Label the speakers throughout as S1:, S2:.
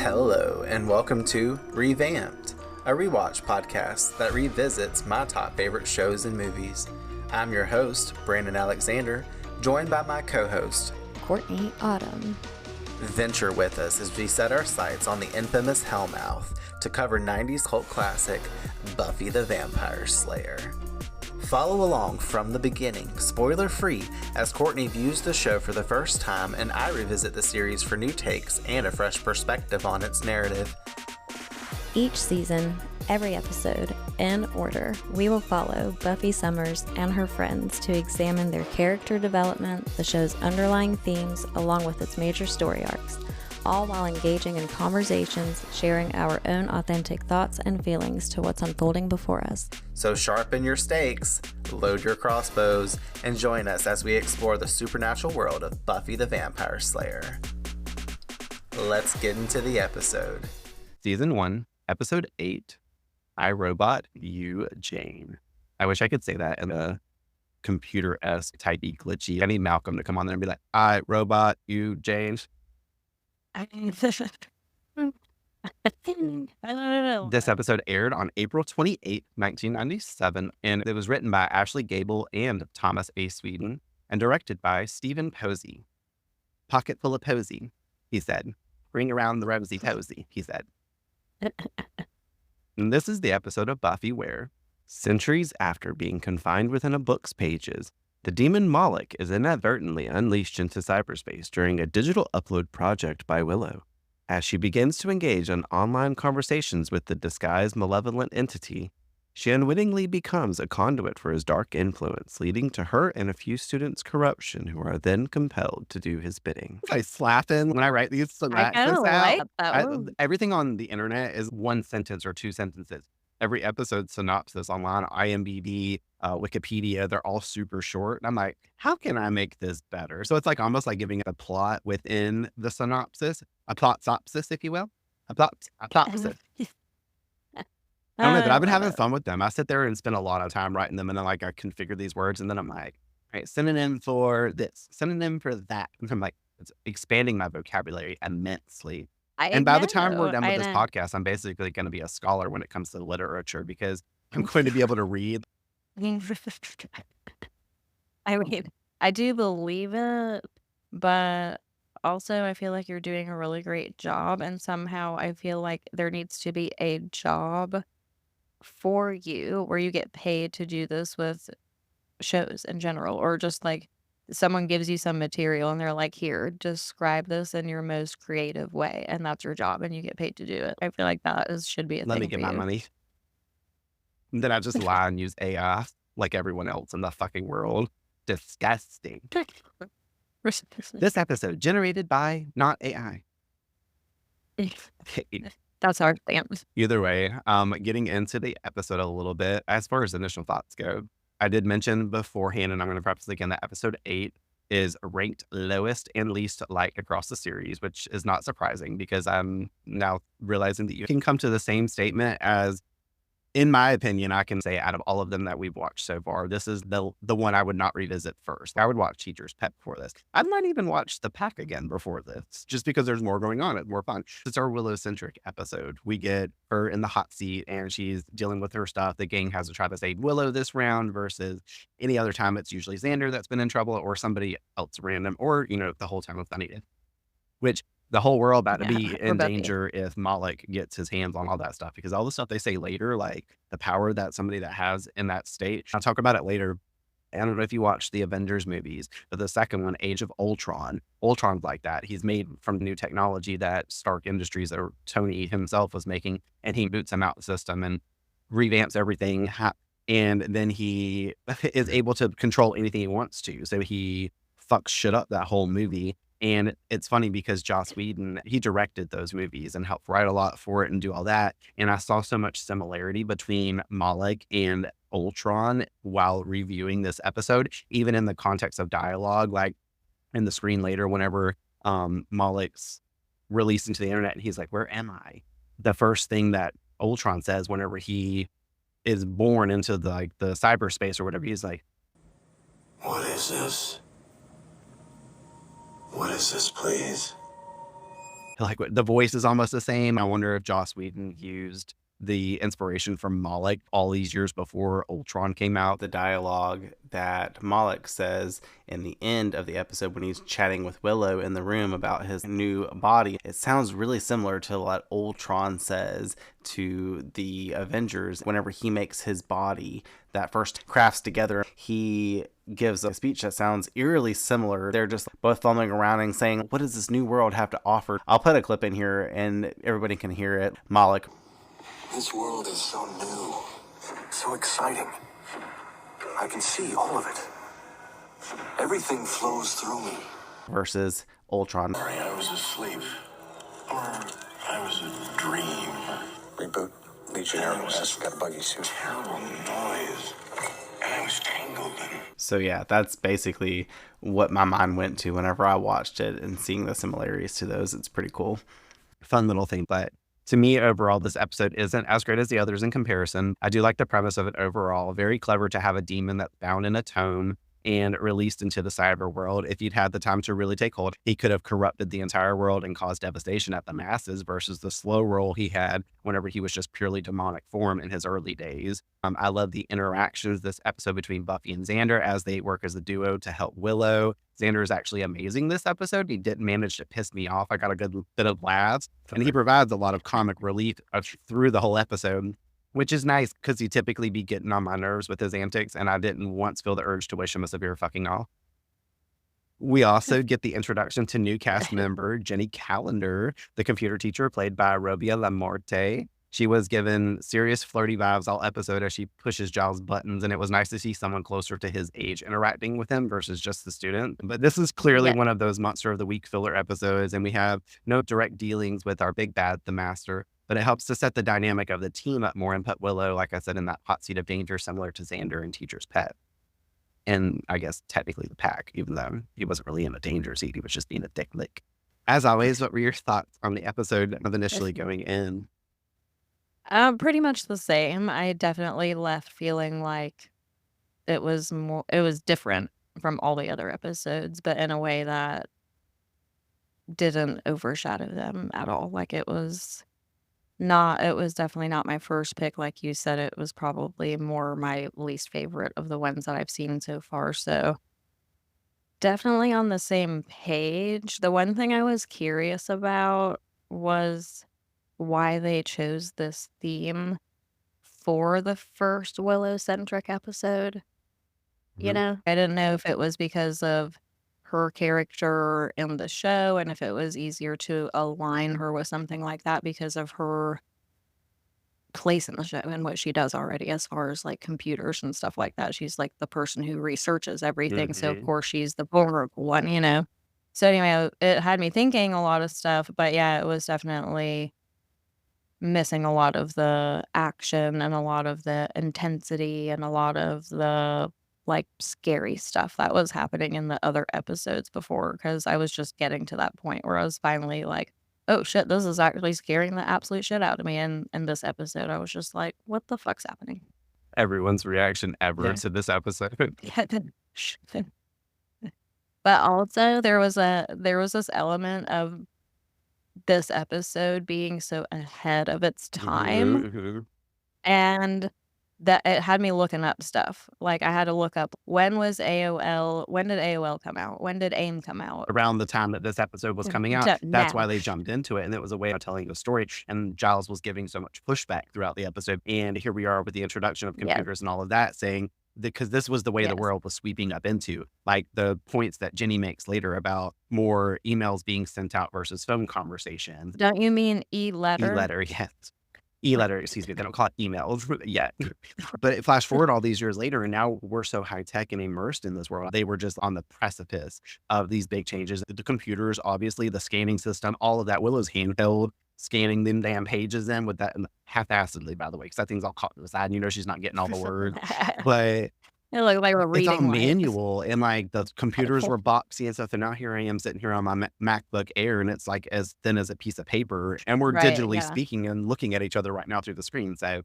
S1: Hello, and welcome to Revamped, a rewatch podcast that revisits my top favorite shows and movies. I'm your host, Brandon Alexander, joined by my co-host,
S2: Courtney Autumn.
S1: Venture with us as we set our sights on the infamous Hellmouth to cover 90s cult classic, Buffy the Vampire Slayer. Follow along from the beginning, spoiler-free, as Courtney views the show for the first time and I revisit the series for new takes and a fresh perspective on its narrative.
S2: Each season, every episode, in order, we will follow Buffy Summers and her friends to examine their character development, the show's underlying themes, along with its major story arcs, all while engaging in conversations, sharing our own authentic thoughts and feelings to what's unfolding before us.
S1: So sharpen your stakes, load your crossbows, and join us as we explore the supernatural world of Buffy the Vampire Slayer. Let's get into the episode.
S3: Season 1, Episode 8, I, Robot, You, Jane. I wish I could say that in a computer-esque, typey, glitchy. I need Malcolm to come on there and be like, I, Robot, You, Jane. This episode aired on April 28, 1997, and it was written by Ashley Gable and Thomas A. Sweden, and directed by Stephen Posey. Pocket full of posy, he said. Bring around the rosy posy, he said. And this is the episode of Buffy where, centuries after being confined within a book's pages, the demon Moloch is inadvertently unleashed into cyberspace during a digital upload project by Willow. As she begins to engage in online conversations with the disguised malevolent entity, she unwittingly becomes a conduit for his dark influence, leading to her and a few students' corruption who are then compelled to do his bidding. I slapping when I write these synopses out. Everything on the internet is one sentence or two sentences. Every episode synopsis online, IMDb, Wikipedia, they're all super short. And I'm like, how can I make this better? So it's like almost like giving a plot within the synopsis, a plot-sopsis, if you will. A plot-sopsis. I don't know, but I've been having fun with them. I sit there and spend a lot of time writing them, and then like I configure these words, and then I'm like, all right, synonym for this, synonym for that. And I'm like, it's expanding my vocabulary immensely. And by the time we're done with this podcast, I'm basically going to be a scholar when it comes to literature because I'm going to be able to read.
S4: I mean, I do believe it, but also I feel like you're doing a really great job. And somehow I feel like there needs to be a job for you where you get paid to do this with shows in general, or just like someone gives you some material and they're like, here, describe this in your most creative way. And that's your job and you get paid to do it. I feel like should be a thing.
S3: Let me get my money. And then I just lie and use AI like everyone else in the fucking world. Disgusting. This episode generated by not AI.
S4: That's our stance.
S3: Either way, getting into the episode a little bit, as far as initial thoughts go, I did mention beforehand, and I'm going to preface again, that episode 8 is ranked lowest and least liked across the series, which is not surprising because I'm now realizing that you can come to the same statement as, in my opinion, I can say out of all of them that we've watched so far, this is the one I would not revisit first. I would watch Teacher's Pet before this. I might even watch The Pack again before this, just because there's more going on. It's more fun. It's our Willow-centric episode. We get her in the hot seat and she's dealing with her stuff. The gang has to try to save Willow this round versus any other time it's usually Xander that's been in trouble or somebody else random or, the whole time with Sunny. Which the whole world about to be in danger if Moloch gets his hands on all that stuff, because all the stuff they say later, like the power that somebody that has in that state, I'll talk about it later. I don't know if you watched the Avengers movies, but the second one, Age of Ultron's like that. He's made from new technology that Stark Industries or Tony himself was making, and he boots him out the system and revamps everything. And then he is able to control anything he wants to. So he fucks shit up that whole movie. And it's funny because Joss Whedon, he directed those movies and helped write a lot for it and do all that. And I saw so much similarity between Moloch and Ultron while reviewing this episode, even in the context of dialogue, like in the screen later, whenever Moloch's released into the internet and he's like, where am I? The first thing that Ultron says whenever he is born into the cyberspace or whatever, he's like,
S5: what is this? What is this, please?
S3: Like the voice is almost the same. I wonder if Joss Whedon used the inspiration from Moloch all these years before Ultron came out.
S1: The dialogue that Moloch says in the end of the episode when he's chatting with Willow in the room about his new body, it sounds really similar to what Ultron says to the Avengers whenever he makes his body that first crafts together. He gives a speech that sounds eerily similar. They're just both fumbling around and saying, what does this new world have to offer? I'll put a clip in here and everybody can hear it. Moloch:
S5: this world is so new, so exciting. I can see all of it. Everything flows through me.
S1: Versus Ultron:
S5: Sorry, I was asleep. Or I was a dream. Reboot. Legionnaire has got a buggy suit. Terrible noise. And I was tangled in.
S1: So yeah, that's basically what my mind went to whenever I watched it, and seeing the similarities to those, it's pretty cool.
S3: Fun little thing, but to me, overall, this episode isn't as great as the others in comparison. I do like the premise of it overall. Very clever to have a demon that's found in a tome and released into the cyber world. If he'd had the time to really take hold, he could have corrupted the entire world and caused devastation at the masses versus the slow roll he had whenever he was just purely demonic form in his early days. I love the interactions this episode between Buffy and Xander as they work as a duo to help Willow. Xander is actually amazing this episode. He didn't manage to piss me off. I got a good bit of laughs, and he provides a lot of comic relief through the whole episode, which is nice because he typically be getting on my nerves with his antics, and I didn't once feel the urge to wish him a severe fucking off. We also get the introduction to new cast member Jenny Calendar, the computer teacher played by Robia LaMorte. She was given serious flirty vibes all episode as she pushes Giles' buttons, and it was nice to see someone closer to his age interacting with him versus just the student. But this is clearly one of those Monster of the Week filler episodes, and we have no direct dealings with our big bad, the Master, but it helps to set the dynamic of the team up more and put Willow, like I said, in that hot seat of danger, similar to Xander and Teacher's Pet. And I guess technically the Pack, even though he wasn't really in a danger seat, he was just being a dick lick. As always, what were your thoughts on the episode of initially going in?
S4: Pretty much the same. I definitely left feeling like it was different from all the other episodes, but in a way that didn't overshadow them at all. Like it was definitely not my first pick. Like you said, it was probably more my least favorite of the ones that I've seen so far. So definitely on the same page. The one thing I was curious about was why they chose this theme for the first Willow-centric episode. You know, I didn't know if it was because of her character in the show and if it was easier to align her with something like that because of her place in the show and what she does already as far as like computers and stuff like that. She's like the person who researches everything. So of course she's the vulnerable one, you know? So anyway, it had me thinking a lot of stuff, but yeah, it was definitely missing a lot of the action and a lot of the intensity and a lot of the like scary stuff that was happening in the other episodes before, because I was just getting to that point where I was finally like, oh shit, this is actually scaring the absolute shit out of me. And in this episode, I was just like, what the fuck's happening?
S3: Everyone's reaction ever to this episode.
S4: But also there was this element of this episode being so ahead of its time, and that it had me looking up stuff. Like I had to look up when did AOL come out? When did AIM come out?
S3: Around the time that this episode was coming out. That's why they jumped into it. And it was a way of telling the story. And Giles was giving so much pushback throughout the episode. And here we are with the introduction of computers and all of that, saying, because this was the way the world was sweeping up into, like the points that Jenny makes later about more emails being sent out versus phone conversations.
S4: Don't you mean e-letter?
S3: E-letter, yes. E-letter, excuse me. They don't call it emails yet. But it flashed forward all these years later, and now we're so high-tech and immersed in this world. They were just on the precipice of these big changes. The computers, obviously, the scanning system, all of that. Willow's handheld scanning them damn pages in with that, half-assedly, by the way, because that thing's all caught to the side, and you know she's not getting all the words. But
S4: it looked like we're reading.
S3: It's all manual, and like the computers were boxy and stuff. And now here I am sitting here on my MacBook Air, and it's like as thin as a piece of paper. And we're digitally speaking and looking at each other right now through the screen. So,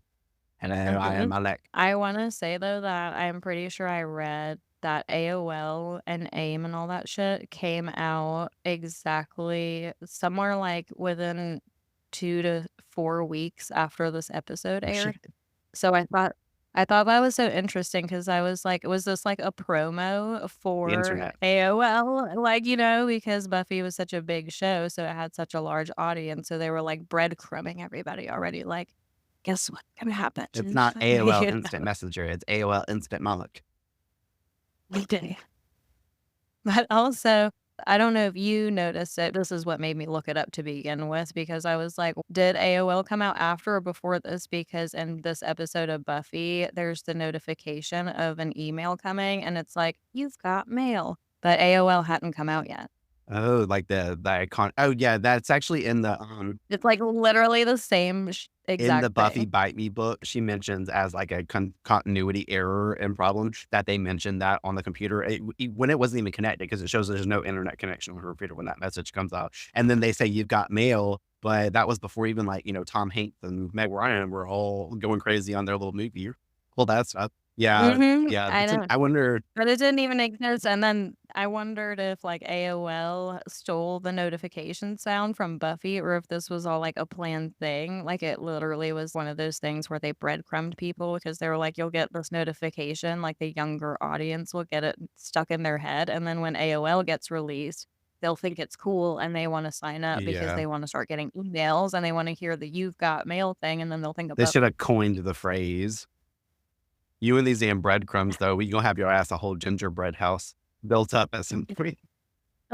S3: hello, I am Alec.
S4: I want to say though that I'm pretty sure I read that AOL and AIM and all that shit came out exactly somewhere like within 2 to 4 weeks after this episode
S3: Oh,
S4: aired.
S3: shit.
S4: So I thought that was so interesting because I was like, was this like a promo
S3: The
S4: for
S3: internet.
S4: AOL? Like, because Buffy was such a big show, so it had such a large audience. So they were like breadcrumbing everybody already. Like, guess what's gonna happen?
S3: It's not AOL
S4: You
S3: Instant Messenger. It's AOL Instant Moloch.
S4: know? But also, I don't know if you noticed it. This is what made me look it up to begin with, because I was like, did AOL come out after or before this? Because in this episode of Buffy, there's the notification of an email coming and it's like, you've got mail. But AOL hadn't come out yet.
S3: Oh, like the icon. Oh yeah, that's actually in the
S4: It's like literally the same
S3: in the
S4: exact
S3: Buffy
S4: thing.
S3: Bite Me book. She mentions as like a continuity error and problem that they mentioned that on the computer when it wasn't even connected, because it shows there's no internet connection on her computer when that message comes out. And then they say you've got mail, but that was before even like Tom Hanks and Meg Ryan were all going crazy on their little movie. Well, that's stuff. Yeah, yeah.
S4: I know.
S3: I wonder.
S4: But it didn't even exist. And then I wondered if like AOL stole the notification sound from Buffy, or if this was all like a planned thing. Like it literally was one of those things where they breadcrumbed people because they were like, you'll get this notification, like the younger audience will get it stuck in their head. And then when AOL gets released, they'll think it's cool and they want to sign up because
S3: Yeah,
S4: they want to start getting emails and they want to hear the you've got mail thing. And then they'll think
S3: they
S4: about
S3: should have coined the phrase. You and these damn breadcrumbs, though, we gonna have your ass a whole gingerbread house built up as some
S4: I'm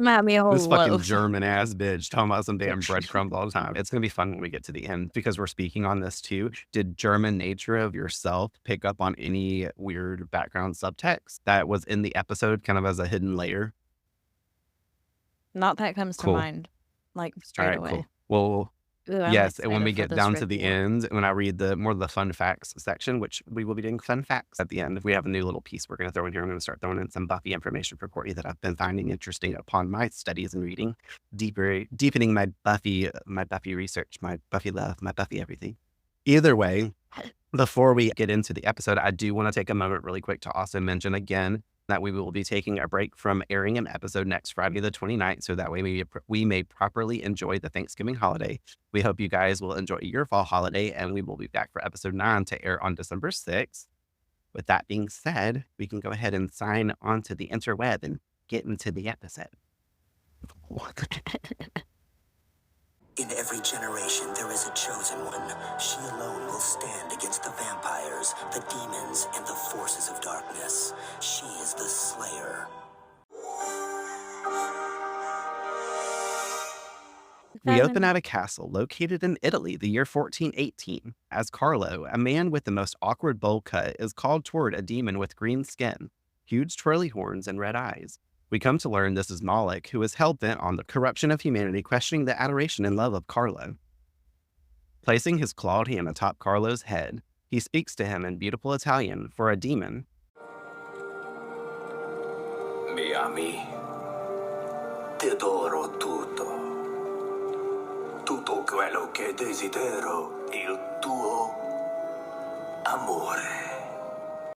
S4: gonna have me a whole
S3: this fucking
S4: loaf.
S3: German ass bitch talking about some damn breadcrumbs all the time. It's gonna be fun when we get to the end because we're speaking on this too. Did German nature of yourself pick up on any weird background subtext that was in the episode, kind of as a hidden layer?
S4: Not that comes to
S3: Cool.
S4: mind, like
S3: All
S4: straight
S3: right,
S4: away.
S3: cool. Well,
S4: Ooh, I'm
S3: yes, and when
S4: excited
S3: we
S4: for
S3: get
S4: this
S3: down to the
S4: ritual.
S3: end, when I read more of the fun facts section, which we will be doing fun facts at the end, if we have a new little piece we're going to throw in here, I'm going to start throwing in some Buffy information for Courtney that I've been finding interesting upon my studies and reading, deepening my Buffy research, my Buffy love, my Buffy everything. Either way, before we get into the episode, I do want to take a moment really quick to also mention again that we will be taking a break from airing an episode next Friday the 29th, so that way we may properly enjoy the Thanksgiving holiday. We hope you guys will enjoy your fall holiday, and we will be back for episode 9 to air on December 6th. With that being said, we can go ahead and sign on to the interweb and get into the episode.
S5: In every generation, there is a chosen one. She alone will stand against the vampires, the demons, and the forces of darkness. She is the Slayer.
S3: We open at a castle located in Italy, the year 1418, as Carlo, a man with the most awkward bowl cut, is called toward a demon with green skin, huge twirly horns, and red eyes. We come to learn this is Moloch, who is hell-bent on the corruption of humanity, questioning the adoration and love of Carlo. Placing his clawed hand atop Carlo's head, he speaks to him in beautiful Italian for a demon.
S5: Mi ami, ti adoro tutto. Tutto quello che desidero, il tuo amore.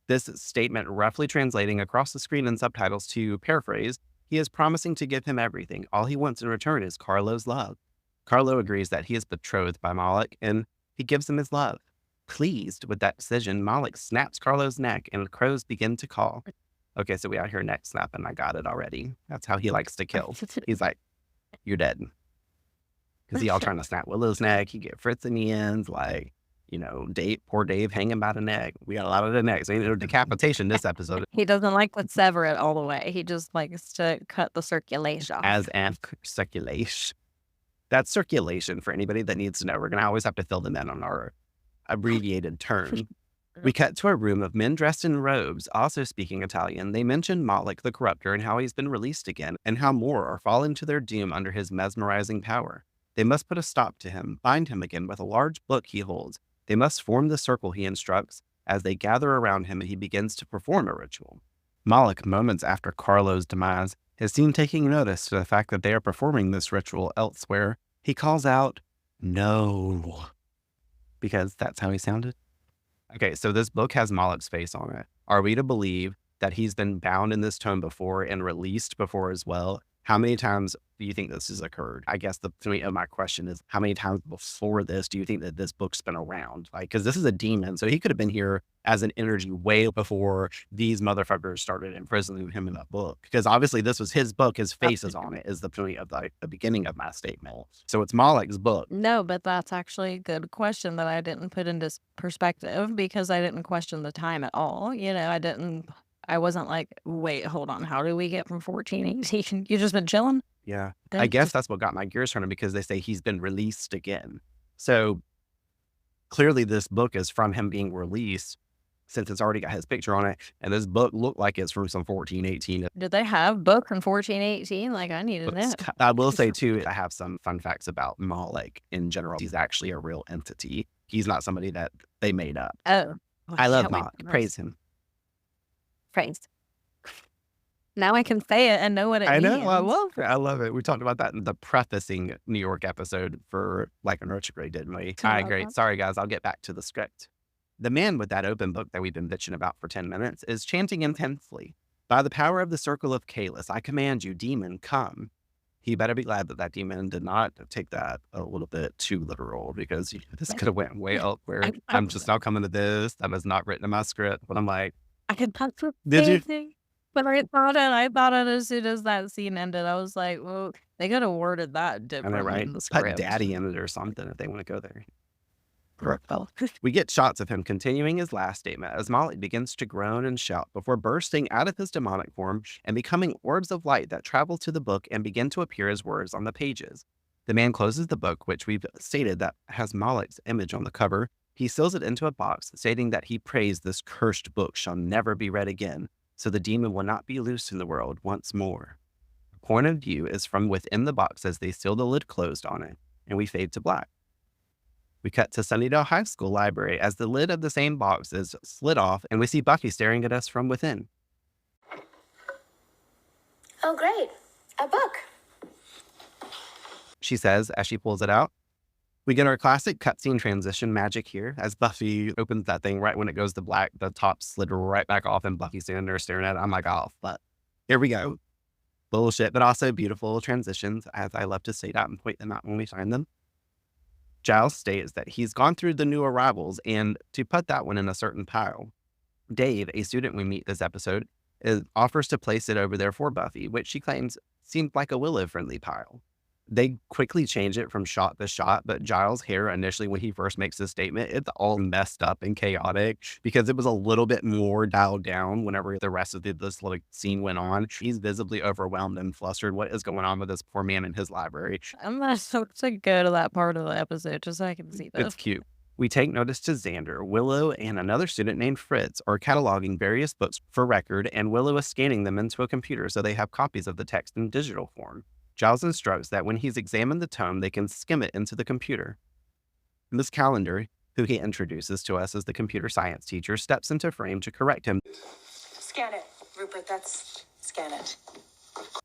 S3: This statement roughly translating across the screen in subtitles to paraphrase, he is promising to give him everything. All he wants in return is Carlo's love. Carlo agrees that he is betrothed by Moloch, and he gives him his love. Pleased with that decision, Moloch snaps Carlo's neck, and the crows begin to call. Okay, so we out here neck snapping. I got it already. That's how he likes to kill. He's like, you're dead. Because he all trying to snap Willow's neck. He get Fritz in the ends, like, poor Dave hanging by the neck. We got a lot of the necks. Decapitation this episode.
S4: He doesn't like to sever it all the way. He just likes to cut the circulation off.
S3: As and circulation. That's circulation for anybody that needs to know. We're going to always have to fill them in on our abbreviated term. We cut to a room of men dressed in robes, also speaking Italian. They mention Moloch the Corruptor and how he's been released again, and how more are falling to their doom under his mesmerizing power. They must put a stop to him, bind him again with a large book he holds. They must form the circle he instructs. As they gather around him, he begins to perform a ritual. Moloch, moments after Carlo's demise, is seen taking notice to the fact that they are performing this ritual elsewhere. He calls out, "No," because that's how he sounded. Okay, so this book has Moloch's face on it. Are we to believe that he's been bound in this tome before and released before as well. How many times do you think this has occurred? I guess the point of my question is, how many times before this do you think that this book's been around? Like, because this is a demon, so he could have been here as an energy way before these motherfuckers started imprisoning him in that book. Because obviously this was his book, his face is on it, is the point of the beginning of my statement. So it's Malek's book.
S4: No, but that's actually a good question that I didn't put into perspective because I didn't question the time at all. You know, I wasn't like, wait, hold on. How do we get from 1418? You just been chilling?
S3: Yeah. I guess that's what got my gears turning, because they say he's been released again. So clearly this book is from him being released, since it's already got his picture on it. And this book looked like it's from some 1418.
S4: Did they have book from 1418? Like, I needed that.
S3: I will say too, I have some fun facts about Malek in general. He's actually a real entity. He's not somebody that they made up.
S4: Oh.
S3: I love Malek. Praise him.
S4: Praise. Now I can say it and know what it means.
S3: I know. I love it. I love it. We talked about that in the prefacing New York episode for Like a Nurturing, didn't we? All right, great. Sorry, guys. I'll get back to the script. The man with that open book that we've been bitching about for 10 minutes is chanting intensely. By the power of the circle of Kalis, I command you, demon, come. He better be glad that that demon did not take that a little bit too literal, because this could have went way elsewhere. I'm just now coming to this. That was not written in my script. But I'm like,
S4: I could touch
S3: did
S4: anything.
S3: you?
S4: But I thought it as soon as that scene ended. I was like, well, they could have worded that
S3: I
S4: differently
S3: know, right?
S4: in the
S3: Put
S4: script.
S3: daddy in it or something if they want to go there.
S4: Well,
S3: We get shots of him continuing his last statement as Malek begins to groan and shout before bursting out of his demonic form and becoming orbs of light that travel to the book and begin to appear as words on the pages. The man closes the book, which we've stated that has Malek's image on the cover. He seals it into a box, stating that he prays this cursed book shall never be read again, so the demon will not be loosed in the world once more. The point of view is from within the box as they seal the lid closed on it, and we fade to black. We cut to Sunnydale High School library as the lid of the same box is slid off, and we see Buffy staring at us from within.
S6: Oh, great. A book.
S3: She says as she pulls it out. We get our classic cutscene transition magic here as Buffy opens that thing right when it goes to black. The top slid right back off and Buffy's standing there staring at it. I'm like, oh, fuck. Here we go. Bullshit, but also beautiful transitions, as I love to state out and point them out when we find them. Giles states that he's gone through the new arrivals and to put that one in a certain pile. Dave, a student we meet this episode, offers to place it over there for Buffy, which she claims seemed like a Willow-friendly pile. They quickly change it from shot to shot, but Giles' hair initially, when he first makes this statement, it's all messed up and chaotic because it was a little bit more dialed down whenever the rest of this little scene went on. He's visibly overwhelmed and flustered. What is going on with this poor man in his library?
S4: I'm not supposed to go to that part of the episode just so I can see this.
S3: It's cute. We take notice to Xander, Willow, and another student named Fritz are cataloging various books for record, and Willow is scanning them into a computer so they have copies of the text in digital form. Giles instructs that when he's examined the tome, they can skim it into the computer. Miss Calendar, who he introduces to us as the computer science teacher, steps into frame to correct him.
S6: Scan it, Rupert. Scan it.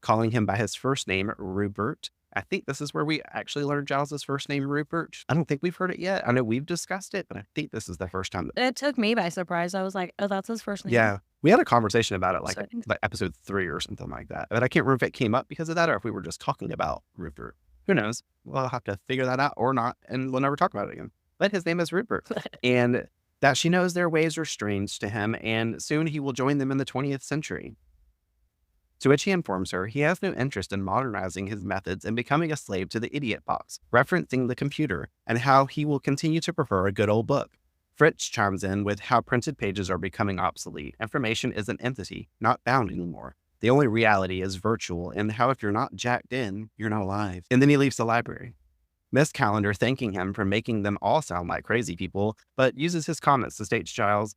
S3: Calling him by his first name, Rupert. I think this is where we actually learned Giles' first name, Rupert. I don't think we've heard it yet. I know we've discussed it, but I think this is the first time.
S4: It took me by surprise. I was like, oh, that's his first name.
S3: Yeah. We had a conversation about it like
S4: So-
S3: episode 3 or something like that. But I can't remember if it came up because of that or if we were just talking about Rupert. Who knows? We'll have to figure that out or not, and we'll never talk about it again. But his name is Rupert. And that she knows their ways are strange to him, and soon he will join them in the 20th century. To which he informs her he has no interest in modernizing his methods and becoming a slave to the idiot box, referencing the computer and how he will continue to prefer a good old book. Fritz chimes in with how printed pages are becoming obsolete. Information is an entity, not bound anymore. The only reality is virtual, and how if you're not jacked in, you're not alive. And then he leaves the library. Miss Calendar thanking him for making them all sound like crazy people, but uses his comments to state Giles.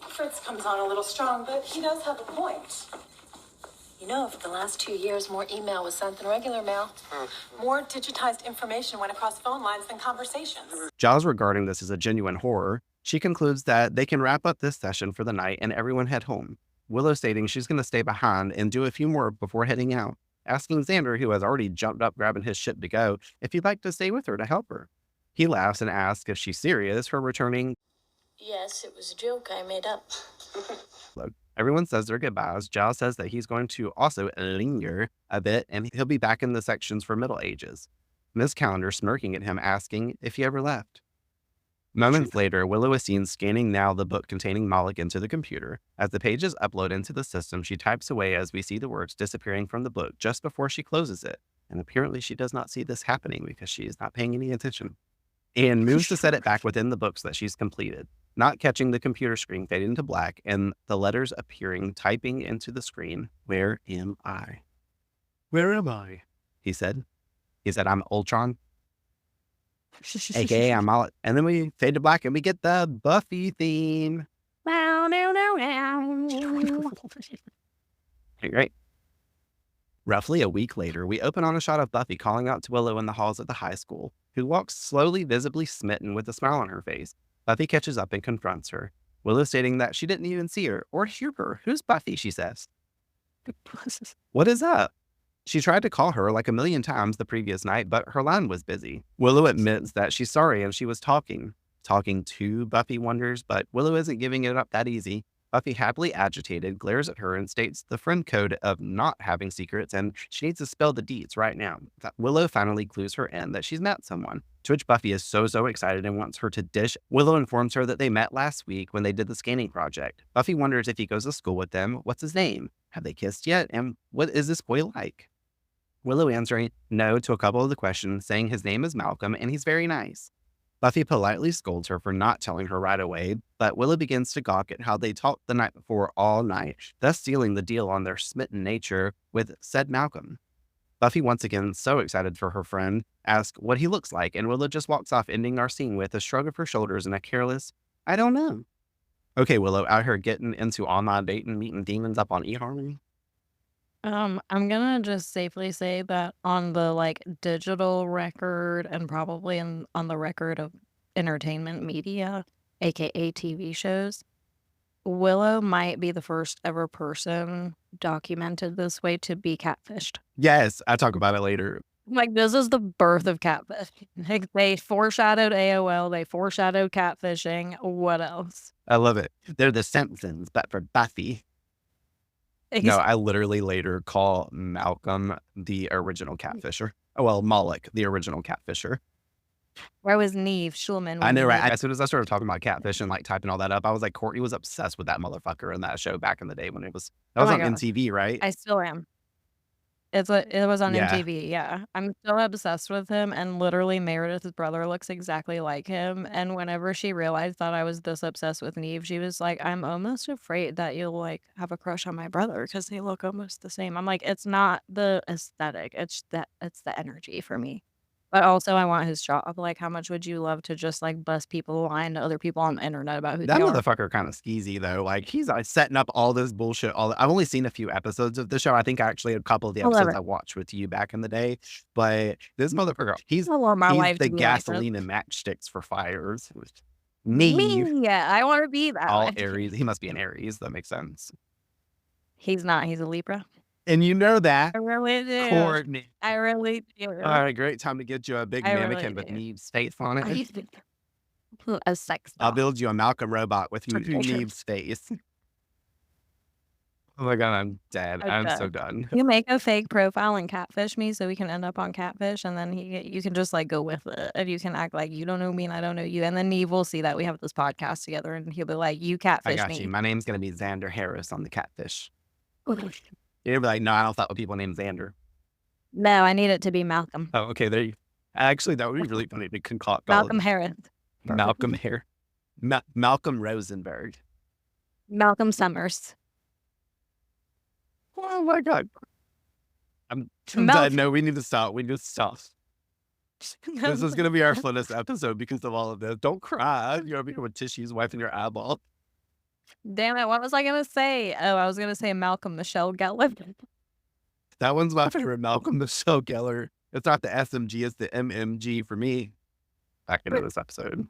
S6: Fritz comes on a little strong, but he does have a point. You know, for the last 2 years, more email was sent than regular mail. More digitized information went across phone lines than conversations.
S3: Giles regarding this as a genuine horror, she concludes that they can wrap up this session for the night and everyone head home. Willow stating she's going to stay behind and do a few more before heading out, asking Xander, who has already jumped up grabbing his shit to go, if he'd like to stay with her to help her. He laughs and asks if she's serious for returning.
S6: Yes, it was a joke I made up.
S3: I Everyone says their goodbyes. Xiao says that he's going to also linger a bit and he'll be back in the sections for Middle Ages. Miss Calendar smirking at him, asking if he ever left. Moments later, Willow is seen scanning now the book containing Malik into the computer. As the pages upload into the system, she types away as we see the words disappearing from the book just before she closes it. And apparently she does not see this happening because she is not paying any attention. And moves to set it back within the books that she's completed, not catching the computer screen fade into black and the letters appearing, typing into the screen, "Where am I? Where am I?" He said. He said, "I'm Ultron." AKA I'm Malik. And then we fade to black and we get the Buffy theme. Great. Roughly a week later, we open on a shot of Buffy calling out to Willow in the halls at the high school, who walks slowly, visibly smitten with a smile on her face. Buffy catches up and confronts her. Willow stating that she didn't even see her or hear her. "Who's Buffy?" she says. "What is up?" She tried to call her like a million times the previous night, but her line was busy. Willow admits that she's sorry and she was talking. Talking to, Buffy wonders, but Willow isn't giving it up that easy. Buffy, happily agitated, glares at her and states the friend code of not having secrets and she needs to spill the deets right now. Willow finally clues her in that she's met someone, to which Buffy is so excited and wants her to dish. Willow informs her that they met last week when they did the scanning project. Buffy wonders if he goes to school with them, what's his name, have they kissed yet, and what is this boy like? Willow answering no to a couple of the questions, saying his name is Malcolm and he's very nice. Buffy politely scolds her for not telling her right away, but Willow begins to gawk at how they talked the night before all night, thus sealing the deal on their smitten nature with said Malcolm. Buffy, once again so excited for her friend, asks what he looks like, and Willow just walks off, ending our scene with a shrug of her shoulders and a careless, "I don't know." Okay, Willow, out here getting into online dating, meeting demons up on eHarmony.
S4: I'm gonna just safely say that on the digital record and probably on the record of entertainment media, aka TV shows, Willow might be the first ever person documented this way to be catfished.
S3: Yes, I talk about it later.
S4: This is the birth of catfish. They foreshadowed AOL, they foreshadowed catfishing. What else?
S3: I love it. They're the Simpsons, but for Buffy. No, I literally later call Malcolm the original catfisher. Oh, well, Malik, the original catfisher.
S4: Where was Neve Schulman?
S3: I know, right? As soon as I started talking about catfish and typing all that up, I was like, Courtney was obsessed with that motherfucker in that show back in the day when that was on MTV, right?
S4: I still am. It was on
S3: Yeah.
S4: MTV, yeah. I'm still obsessed with him, and literally Meredith's brother looks exactly like him. And whenever she realized that I was this obsessed with Neve, she was like, "I'm almost afraid that you'll have a crush on my brother because they look almost the same." I'm like, it's not the aesthetic, it's the energy for me. But also, I want his job. How much would you love to just bust people lying to other people on the internet about who
S3: That
S4: they are?
S3: motherfucker kind of skeezy though. He's setting up all this bullshit. I've only seen a few episodes of the show. I think actually a couple of the
S4: I love
S3: episodes
S4: it.
S3: I watched with you back in the day. But this motherfucker, he's
S4: I want my wife
S3: the
S4: to be like this.
S3: gasoline and matchsticks for fires.
S4: Me, yeah, I want to be that
S3: all
S4: way.
S3: Aries. He must be an Aries. That makes sense.
S4: He's not. He's a Libra.
S3: And you know that,
S4: I really do.
S3: Courtney.
S4: I really do.
S3: All right, great time to get you a big
S4: I
S3: mannequin
S4: really
S3: with
S4: do.
S3: Neve's face on it.
S4: A sex
S3: I'll
S4: doll.
S3: build you a Malcolm robot with
S4: Okay.
S3: Neve's face. Oh my God, I'm dead. I'm
S4: Okay.
S3: so done.
S4: You make a fake profile and catfish me so we can end up on Catfish, and then you can just go with it, and you can act like you don't know me and I don't know you, and then Neve will see that we have this podcast together, and he'll be like, "You
S3: I
S4: catfish
S3: got
S4: me."
S3: you. My name's going to be Xander Harris on the Catfish. You'll be like, no, I don't fuck with people named Xander.
S4: No, I need it to be Malcolm.
S3: Oh, okay. There you Actually, that would be really funny to concoct all
S4: Malcolm
S3: of
S4: Harris.
S3: Malcolm Hare. Malcolm Rosenberg.
S4: Malcolm Summers.
S3: Oh my God. I'm
S4: Mal-
S3: done. No, we need to stop. We need to stop. This is going to be our funnest episode because of all of this. Don't cry. You're over here with tissues wiping your eyeball.
S4: Damn it, what was I gonna say? Oh, I was gonna say Malcolm Michelle Gellar.
S3: That one's my favorite. Malcolm Michelle Gellar. It's not the SMG, it's the MMG for me. Back into this episode.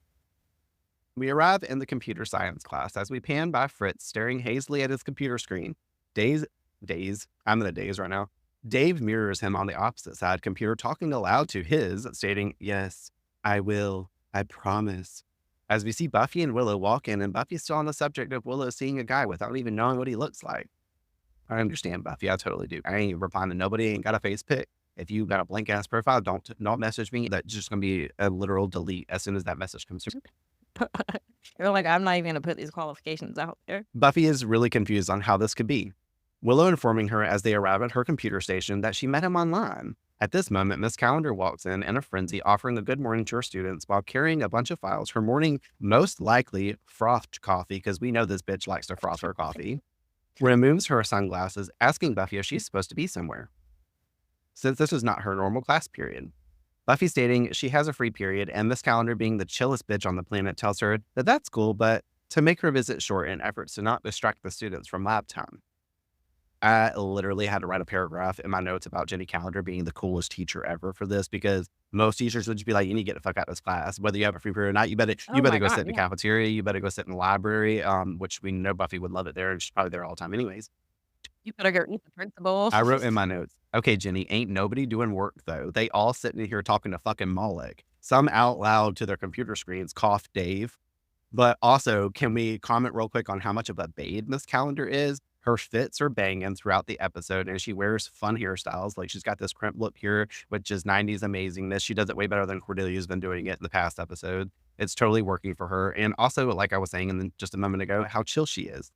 S3: We arrive in the computer science class as we pan by Fritz staring hazily at his computer screen. I'm in a daze right now. Dave mirrors him on the opposite side computer, talking aloud to his, stating, "Yes, I will. I promise. as we see Buffy and Willow walk in, and Buffy's still on the subject of Willow seeing a guy without even knowing what he looks like. I understand, Buffy. I totally do. I ain't replying to nobody. Ain't got a face pic. If you got a blank ass profile, don't message me. That's just gonna be a literal delete as soon as that message comes through.
S4: You're like, I'm not even going to put these qualifications out there.
S3: Buffy is really confused on how this could be. Willow informing her as they arrive at her computer station that she met him online. At this moment, Miss Calendar walks in a frenzy, offering a good morning to her students while carrying a bunch of files. Her morning, most likely frothed coffee, because we know this bitch likes to froth her coffee, removes her sunglasses, asking Buffy if she's supposed to be somewhere, since this is not her normal class period. Buffy stating she has a free period, and Miss Calendar, being the chillest bitch on the planet, tells her that that's cool, but to make her visit short in efforts to not distract the students from lab time. I literally had to write a paragraph in my notes about Jenny Calendar being the coolest teacher ever for this, because most teachers would just be like, you need to get the fuck out of this class. Whether you have a free period or not, you better go sit in the cafeteria, you better go sit in the library, which we know Buffy would love it there, and she's probably there all the time anyways.
S4: You better go meet the principal.
S3: I wrote in my notes, okay, Jenny, ain't nobody doing work though. They all sitting here talking to fucking 𝙁, some out loud to their computer screens, cough Dave. But also, can we comment real quick on how much of a babe Miss Calendar is? Her fits are banging throughout the episode, and she wears fun hairstyles. Like, she's got this crimp look here, which is 90s amazingness. She does it way better than Cordelia's been doing it in the past episode. It's totally working for her. And also, like I was saying just a moment ago, how chill she is.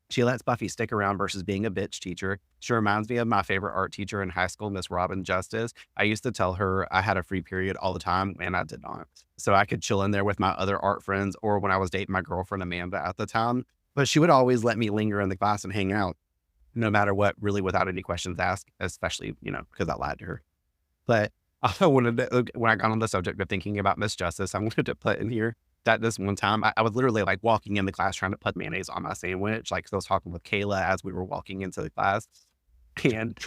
S3: She lets Buffy stick around versus being a bitch teacher. She reminds me of my favorite art teacher in high school, Miss Robin Justice. I used to tell her I had a free period all the time, and I did not. So I could chill in there with my other art friends, or when I was dating my girlfriend, Amanda, at the time. But she would always let me linger in the class and hang out, no matter what, really without any questions asked, especially, because I lied to her. But I also wanted to, when I got on the subject of thinking about Miss Justice, I wanted to put in here that this one time, I was literally like walking in the class trying to put mayonnaise on my sandwich. Like, so I was talking with Kayla as we were walking into the class, and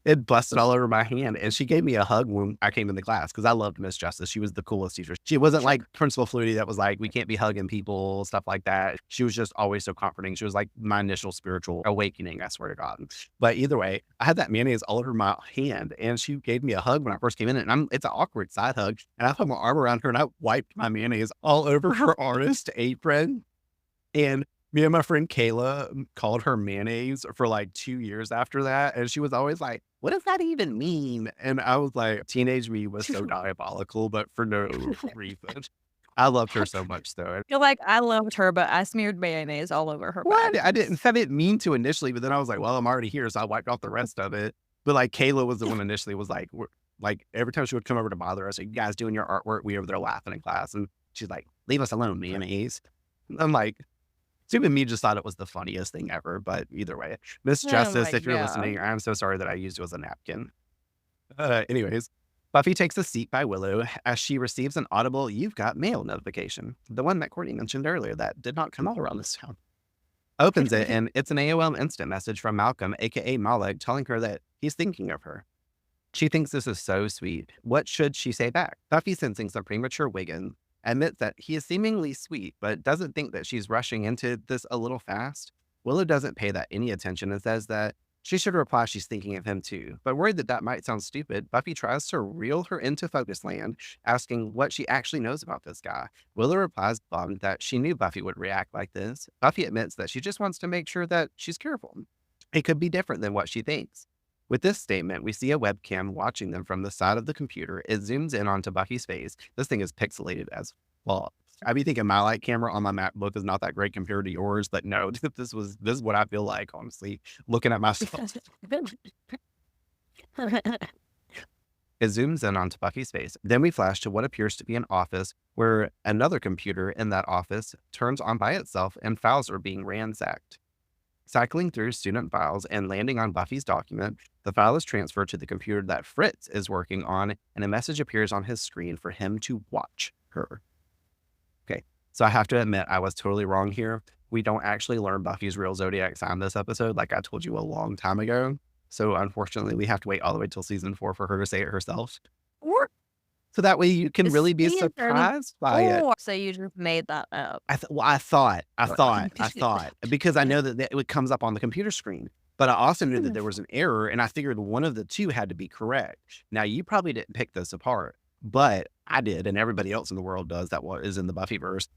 S3: it busted all over my hand. And she gave me a hug when I came in the class, because I loved Miss Justice. She was the coolest teacher. She wasn't like Principal Flutie that was like, we can't be hugging people, stuff like that. She was just always so comforting. She was like my initial spiritual awakening, I swear to God. But either way, I had that mayonnaise all over my hand, and she gave me a hug when I first came in, and it's an awkward side hug. And I put my arm around her and I wiped my mayonnaise all over her artist apron. And me and my friend Kayla called her mayonnaise for like 2 years after that. And she was always like, what does that even mean? And I was like, teenage me was so diabolical, but for no reason. I loved her so much though.
S4: You're like, I loved her, but I smeared mayonnaise all over her.
S3: Well, I didn't mean to initially, but then I was like, well, I'm already here, so I wiped off the rest of it. But like, Kayla was the one initially was like, every time she would come over to bother us, like, you guys doing your artwork? We were there laughing in class. And she's like, leave us alone, mayonnaise. I'm like, stupid me just thought it was the funniest thing ever. But either way, Miss Justice, if you're listening, I'm so sorry that I used you as a napkin. Anyways, Buffy takes a seat by Willow as she receives an audible "you've got mail" notification, the one that Courtney mentioned earlier that did not come out around this town. Opens it, and it's an AOL instant message from Malcolm, aka 𝙁, telling her that he's thinking of her. She thinks this is so sweet. What should she say back? Buffy, sensing some premature wigging, admits that he is seemingly sweet, but doesn't think that she's rushing into this a little fast. Willow doesn't pay that any attention and says that she should reply she's thinking of him too. But worried that that might sound stupid, Buffy tries to reel her into focus land, asking what she actually knows about this guy. Willow replies bummed that she knew Buffy would react like this. Buffy admits that she just wants to make sure that she's careful. It could be different than what she thinks. With this statement, we see a webcam watching them from the side of the computer. It zooms in onto Buffy's face. This thing is pixelated as fuck. I be thinking my light camera on my MacBook is not that great compared to yours, but no, this is what I feel like, honestly, looking at myself. It zooms in onto Buffy's face. Then we flash to what appears to be an office where another computer in that office turns on by itself and files are being ransacked. Cycling through student files and landing on Buffy's document, the file is transferred to the computer that Fritz is working on, and a message appears on his screen for him to watch her. Okay, so I have to admit I was totally wrong here. We don't actually learn Buffy's real zodiac sign this episode, like I told you a long time ago. So unfortunately, we have to wait all the way till season 4 for her to say it herself. So that way you can really be surprised by it.
S4: So you just made that up.
S3: I thought, because I know that it comes up on the computer screen, but I also knew that there was an error, and I figured one of the two had to be correct. Now, you probably didn't pick this apart, but I did, and everybody else in the world does that is in the Buffyverse.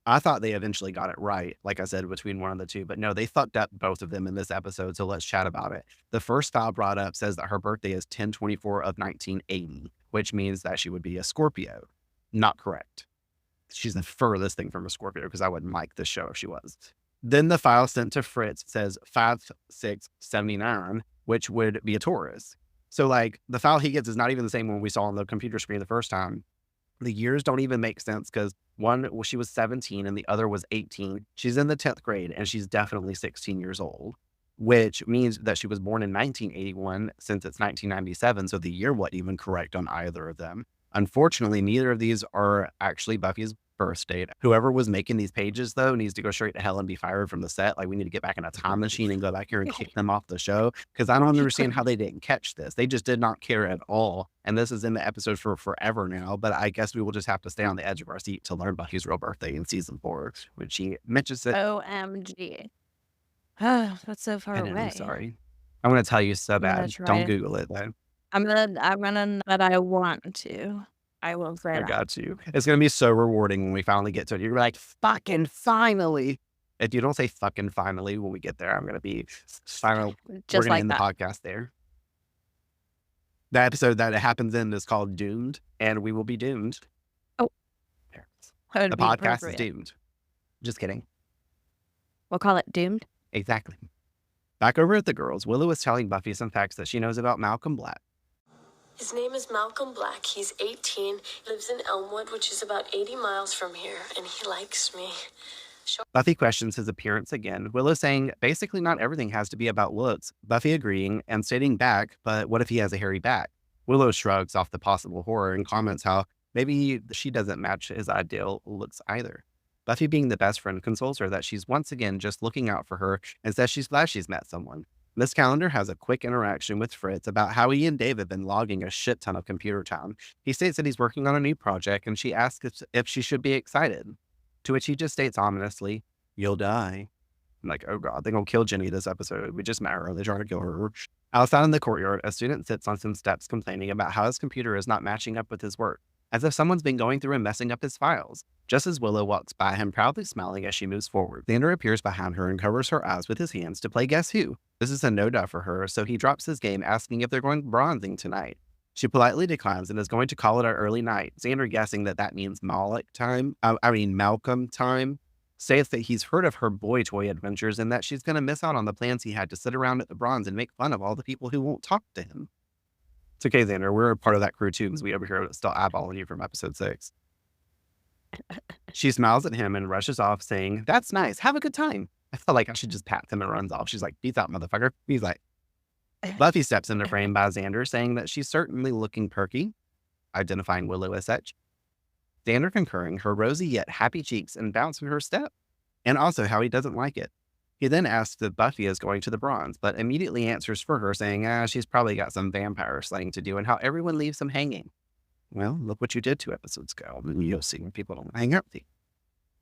S3: I thought they eventually got it right, like I said, between one of the two, but no, they fucked up both of them in this episode, so let's chat about it. The first file brought up says that her birthday is 10/24 of 1980, which means that she would be a Scorpio. Not correct. She's the furthest thing from a Scorpio, because I wouldn't like this show if she was. Then the file sent to Fritz says 5679, which would be a Taurus. So like the file he gets is not even the same one we saw on the computer screen the first time. The years don't even make sense because one, well, she was 17 and the other was 18. She's in the 10th grade and she's definitely 16 years old, which means that she was born in 1981 since it's 1997. So the year wasn't even correct on either of them. Unfortunately, neither of these are actually Buffy's birth date. Whoever was making these pages, though, needs to go straight to hell and be fired from the set. Like, we need to get back in a time machine and go back here and kick them off the show, because I don't understand how they didn't catch this. They just did not care at all. And this is in the episode for forever now, but I guess we will just have to stay on the edge of our seat to learn Buffy's real birthday in season 4, when she mentions it.
S4: OMG. That's so far away.
S3: I'm sorry. I'm going to tell you so bad. Don't Google it, though.
S4: I'm gonna, but I want to. I will say
S3: I
S4: that.
S3: got you. It's going to be so rewarding when we finally get to it. You're like, fucking finally. If you don't say fucking finally when we get there, I'm going to be final.
S4: Just
S3: We're going to
S4: like
S3: end the podcast there. The episode that it happens in is called Doomed, and we will be doomed.
S4: Oh.
S3: The podcast is doomed. Just kidding.
S4: We'll call it Doomed.
S3: Exactly. Back over at the girls, Willow is telling Buffy some facts that she knows about Malcolm Black.
S6: His name is Malcolm Black. He's 18, lives in Elmwood, which is about 80 miles from here, and he likes me.
S3: Buffy questions his appearance again, Willow saying basically not everything has to be about looks, Buffy agreeing and stating back, but what if he has a hairy back? Willow shrugs off the possible horror and comments how maybe she doesn't match his ideal looks either. Buffy, being the best friend, consoles her that she's once again just looking out for her and says she's glad she's met someone. Miss Calendar has a quick interaction with Fritz about how he and Dave have been logging a shit ton of computer time. He states that he's working on a new project, and she asks if she should be excited. To which he just states ominously, "You'll die." I'm like, oh god, they're gonna kill Jenny this episode. We just met her. They're trying to kill her. Outside in the courtyard, a student sits on some steps complaining about how his computer is not matching up with his work, as if someone's been going through and messing up his files. Just as Willow walks by him, proudly smiling as she moves forward, Xander appears behind her and covers her eyes with his hands to play Guess Who. This is a no-duh for her, so he drops his game, asking if they're going bronzing tonight. She politely declines and is going to call it an early night. Xander, guessing that that means Malcolm time, says that he's heard of her boy toy adventures and that she's going to miss out on the plans he had to sit around at the bronze and make fun of all the people who won't talk to him. It's okay, Xander. We're a part of that crew too, because we over here still eyeballing you from episode 6. She smiles at him and rushes off, saying, "That's nice. Have a good time." I feel like I should just pat him and runs off. She's like, "Peace out, motherfucker." He's like, Buffy steps into frame by Xander, saying that she's certainly looking perky, identifying Willow as such. Xander concurring, her rosy yet happy cheeks and bouncing her step, and also how he doesn't like it. He then asks if Buffy is going to the bronze, but immediately answers for her, saying, she's probably got some vampire slaying to do, and how everyone leaves him hanging. Well, look what you did 2 episodes ago. You'll see when people don't hang out with you.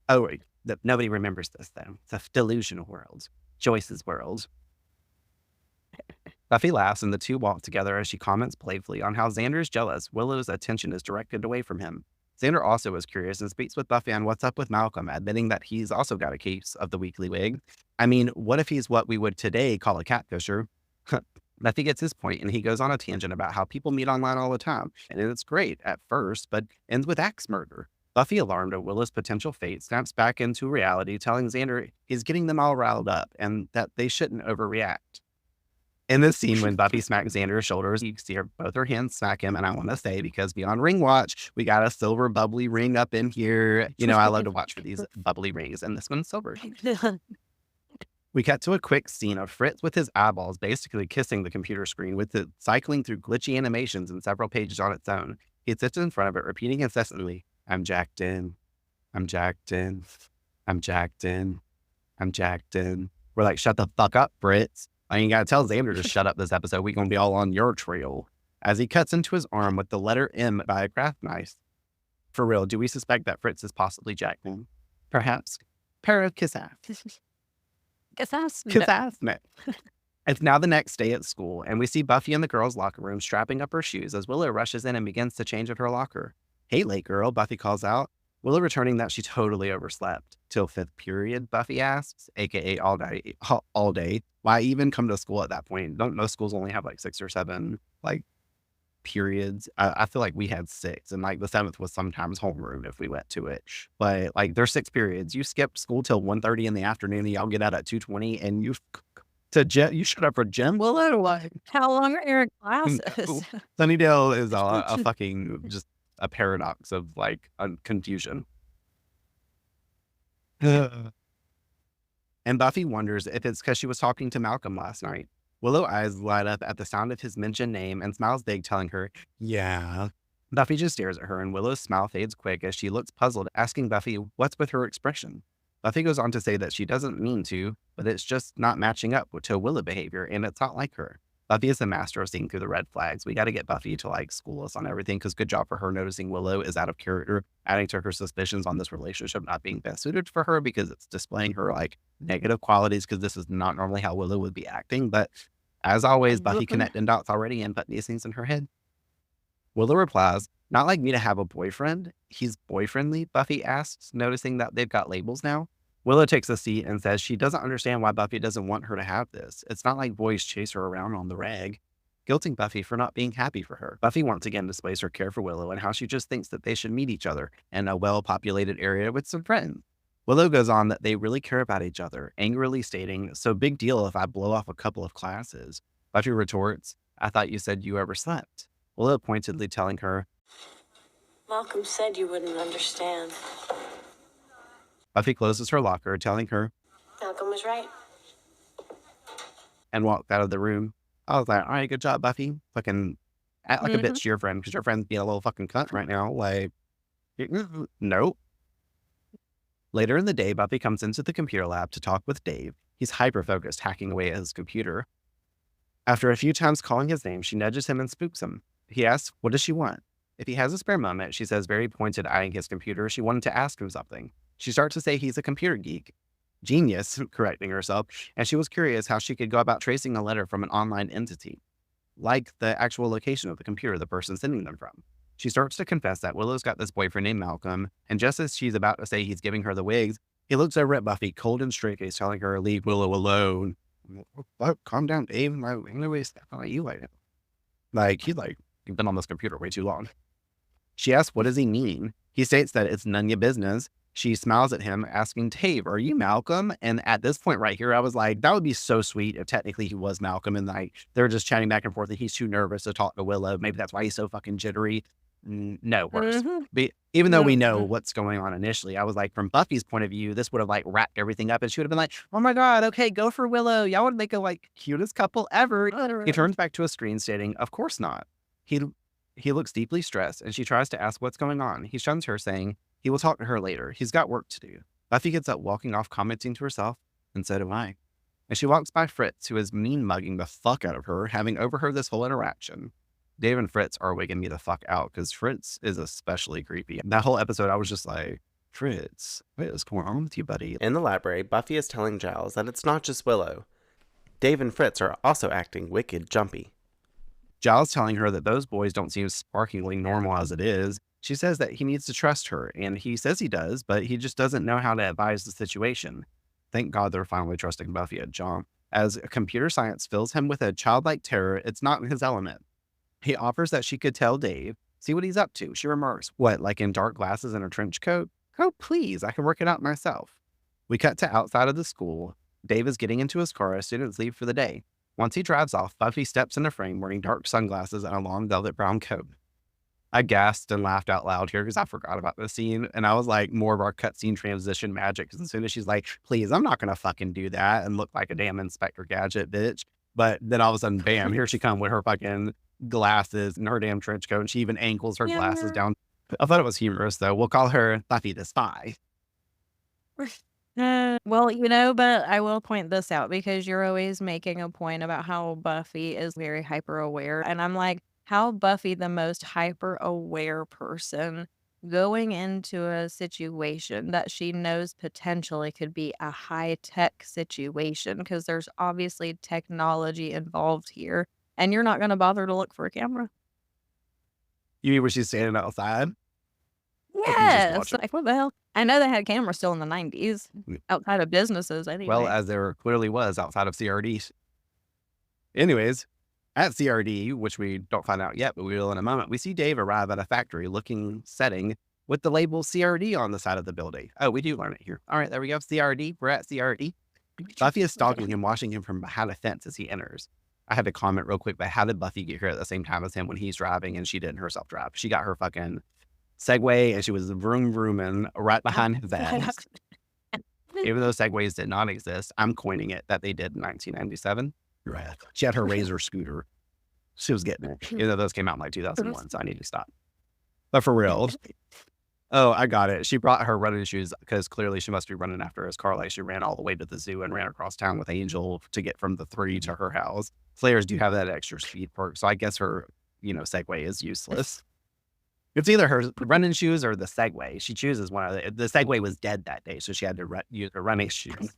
S3: Oh, wait, nobody remembers this, though. It's a delusional world. Joyce's world. Buffy laughs, and the two walk together as she comments playfully on how Xander is jealous Willow's attention is directed away from him. Xander also is curious and speaks with Buffy on what's up with Malcolm, admitting that he's also got a case of the weekly wig. I mean, what if he's what we would today call a catfisher? Buffy gets his point, and he goes on a tangent about how people meet online all the time, and it's great at first, but ends with axe murder. Buffy, alarmed at Willow's potential fate, snaps back into reality, telling Xander he's getting them all riled up and that they shouldn't overreact. In this scene, when Buffy smacks Xander's shoulders, you see both her hands smack him, and I want to say, because beyond ring watch, we got a silver bubbly ring up in here. You know, I love to watch for these bubbly rings, and this one's silver. We cut to a quick scene of Fritz with his eyeballs basically kissing the computer screen, with it cycling through glitchy animations and several pages on its own. He sits in front of it, repeating incessantly, "I'm jacked in. I'm jacked in. I'm jacked in. I'm jacked in." We're like, shut the fuck up, Fritz. I ain't got to tell Xander to shut up this episode. We're going to be all on your trail. As he cuts into his arm with the letter M by a craft knife. For real, do we suspect that Fritz is possibly jacked in? Perhaps. It's now the next day at school, and we see Buffy in the girls' locker room strapping up her shoes as Willow rushes in and begins to change at her locker. "Hey, late girl," Buffy calls out. Willow returning that she totally overslept. Till 5th period, Buffy asks, aka all day, why even come to school at that point? Don't most schools only have like 6 or 7 like periods? I feel like we had 6, and like the 7th was sometimes homeroom if we went to it. But like there's 6 periods. You skip school till 1:30 in the afternoon, and y'all get out at 2:20, and you shut up for gym, Willow? Like,
S4: How long are your
S3: no.
S4: classes?
S3: Sunnydale is a fucking just a paradox of like confusion. And Buffy wonders if it's because she was talking to Malcolm last night. Willow eyes light up at the sound of his mentioned name and smiles big, telling her, yeah. Buffy just stares at her, and Willow's smile fades quick as she looks puzzled, asking Buffy what's with her expression. Buffy goes on to say that she doesn't mean to, but it's just not matching up to Willow behavior, and it's not like her. Buffy is the master of seeing through the red flags. We got to get Buffy to like school us on everything, because good job for her noticing Willow is out of character, adding to her suspicions on this relationship not being best suited for her because it's displaying her like negative qualities, because this is not normally how Willow would be acting. But as always, Buffy connecting dots already and putting these things in her head. Willow replies, not like me to have a boyfriend. He's boyfriendly, Buffy asks, noticing that they've got labels now. Willow takes a seat and says she doesn't understand why Buffy doesn't want her to have this. It's not like boys chase her around on the rag, guilting Buffy for not being happy for her. Buffy once again displays her care for Willow and how she just thinks that they should meet each other in a well-populated area with some friends. Willow goes on that they really care about each other, angrily stating, so big deal if I blow off a couple of classes. Buffy retorts, I thought you said you overslept. Willow pointedly telling her,
S6: Malcolm said you wouldn't understand.
S3: Buffy closes her locker, telling her,
S6: Malcolm was right.
S3: and walked out of the room. I was like, all right, good job, Buffy. Fucking act like a bitch to your friend, because your friend's being a little fucking cunt right now. Like, nope. Later in the day, Buffy comes into the computer lab to talk with Dave. He's hyper-focused, hacking away at his computer. After a few times calling his name, she nudges him and spooks him. He asks, what does she want? If he has a spare moment, she says, very pointed, eyeing his computer, she wanted to ask him something. She starts to say he's a computer geek. Genius, correcting herself, and she was curious how she could go about tracing a letter from an online entity, like the actual location of the computer the person's sending them from. She starts to confess that Willow's got this boyfriend named Malcolm, and just as she's about to say he's giving her the wigs, he looks over at Buffy, cold and straight-faced, telling her, leave Willow alone. What? Calm down, Dave. Anyways, how about you right now? Like, he's like, you've been on this computer way too long. She asks, what does he mean? He states that it's none of your business. She smiles at him, asking, Dave, are you Malcolm? And at this point right here, I was like, that would be so sweet if technically he was Malcolm, and like they're just chatting back and forth and he's too nervous to talk to Willow. Maybe that's why he's so fucking jittery. No, worse. But even though we know what's going on initially, I was like, from Buffy's point of view, this would have like wrapped everything up, and she would have been like, oh my God, okay, go for Willow. Y'all would make a like cutest couple ever. He turns back to a screen stating, of course not. He looks deeply stressed, and she tries to ask what's going on. He shuns her, saying he will talk to her later. He's got work to do. Buffy gets up, walking off, commenting to herself, and so do I. And she walks by Fritz, who is mean mugging the fuck out of her, having overheard this whole interaction. Dave and Fritz are wigging me the fuck out, because Fritz is especially creepy. That whole episode, I was just like, Fritz, what is going on with you, buddy?
S1: In the library, Buffy is telling Giles that it's not just Willow. Dave and Fritz are also acting wicked jumpy.
S3: Giles telling her that those boys don't seem sparkingly normal as it is. She says that he needs to trust her, and he says he does, but he just doesn't know how to advise the situation. Thank God they're finally trusting Buffy at jump. As computer science fills him with a childlike terror, it's not in his element. He offers that she could tell Dave, see what he's up to. She remarks, what, like in dark glasses and a trench coat? Oh, please, I can work it out myself. We cut to outside of the school. Dave is getting into his car as students leave for the day. Once he drives off, Buffy steps in the frame wearing dark sunglasses and a long velvet brown coat. I gasped and laughed out loud here because I forgot about this scene. And I was like, more of our cutscene transition magic. Because as soon as she's like, please, I'm not going to fucking do that and look like a damn Inspector Gadget, bitch. But then all of a sudden, bam, here she comes with her fucking glasses and her damn trench coat. And she even ankles her glasses down. I thought it was humorous, though. We'll call her Buffy the Spy.
S4: Well, but I will point this out because you're always making a point about how Buffy is very hyper aware. And I'm like, how Buffy, the most hyper aware person, going into a situation that she knows potentially could be a high tech situation because there's obviously technology involved here. And you're not going to bother to look for a camera.
S3: You mean when she's standing outside? Hope you just
S4: Yes.
S3: watch it.
S4: Like, what the hell? I know they had cameras still in the 90s outside of businesses anyway.
S3: Well, as there clearly was outside of CRD. Anyways, at CRD, which we don't find out yet, but we will in a moment, we see Dave arrive at a factory-looking setting with the label CRD on the side of the building. Oh, we do learn it here. All right, there we go. CRD. We're at CRD. Buffy is stalking him, watching him from behind a fence as he enters. I had to comment real quick, but how did Buffy get here at the same time as him when he's driving and she didn't herself drive? She got her fucking Segway and she was vroom vrooming right behind his ass. Even though Segways did not exist, I'm coining it that they did in 1997. Right. She had her Razor scooter. She was getting it. Even though those came out in like 2001, so I need to stop. But for real. Oh, I got it. She brought her running shoes because clearly she must be running after his car. Like she ran all the way to the zoo and ran across town with Angel to get from the 3 to her house. Slayers do have that extra speed perk, so I guess her, Segway is useless. It's either her running shoes or the Segway. She chooses one of the Segway was dead that day, so she had to use her running shoes.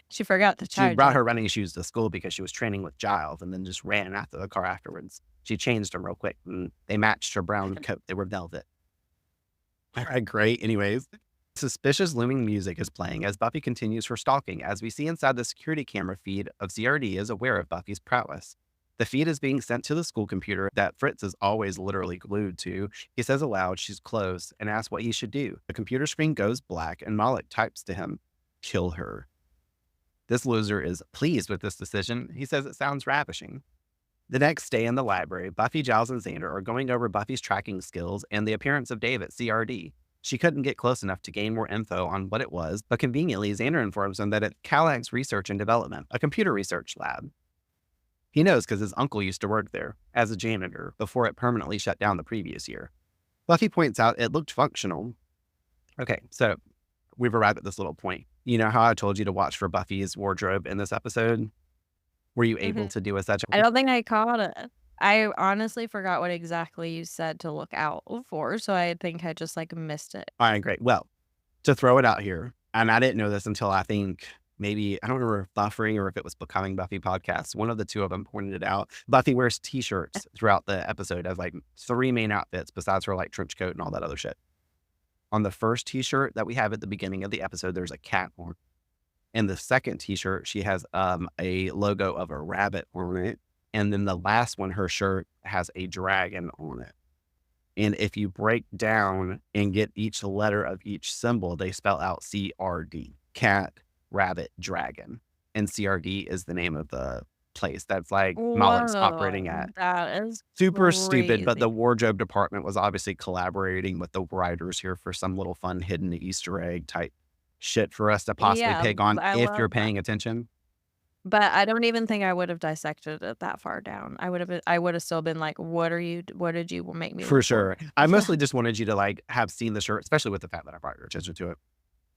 S4: She forgot to charge.
S3: She brought her running shoes to school because she was training with Giles and then just ran after the car afterwards. She changed them real quick and they matched her brown coat. They were velvet. All right, great. Anyways, suspicious looming music is playing as Buffy continues her stalking. As we see inside the security camera feed of CRD is aware of Buffy's prowess. The feed is being sent to the school computer that Fritz is always literally glued to. He says aloud she's close and asks what he should do. The computer screen goes black and Malik types to him, "Kill her." This loser is pleased with this decision. He says it sounds ravishing. The next day in the library, Buffy, Giles, and Xander are going over Buffy's tracking skills and the appearance of Dave at CRD. She couldn't get close enough to gain more info on what it was, but conveniently, Xander informs them that it's Calax Research and Development, a computer research lab. He knows because his uncle used to work there as a janitor before it permanently shut down the previous year. Buffy points out it looked functional. Okay, so we've arrived at this little point. You know how I told you to watch for Buffy's wardrobe in this episode? Were you able to do a such?
S4: I don't think I caught it. I honestly forgot what exactly you said to look out for, so I think I just missed it.
S3: All right, great. Well, to throw it out here, and I didn't know this until I think maybe, I don't remember if Buffering or if it was Becoming Buffy podcast. One of the two of them pointed it out. Buffy wears t-shirts throughout the episode as 3 main outfits besides her trench coat and all that other shit. On the first t-shirt that we have at the beginning of the episode, there's a cat on. And the second t-shirt, she has a logo of a rabbit on it. And then the last one, her shirt has a dragon on it. And if you break down and get each letter of each symbol, they spell out CRD, cat, rabbit, dragon. And CRD is the name of the place that's Malik's operating at.
S4: That is
S3: super stupid, but
S4: crazy.
S3: the wardrobe department was obviously collaborating with the writers here for some little fun hidden Easter egg type shit for us to possibly pick on if you're paying attention.
S4: But I don't even think I would have dissected it that far down. I would have still been like, what did you make me
S3: For
S4: look
S3: sure. I mostly just wanted you to have seen the shirt, especially with the fact that I brought your attention to it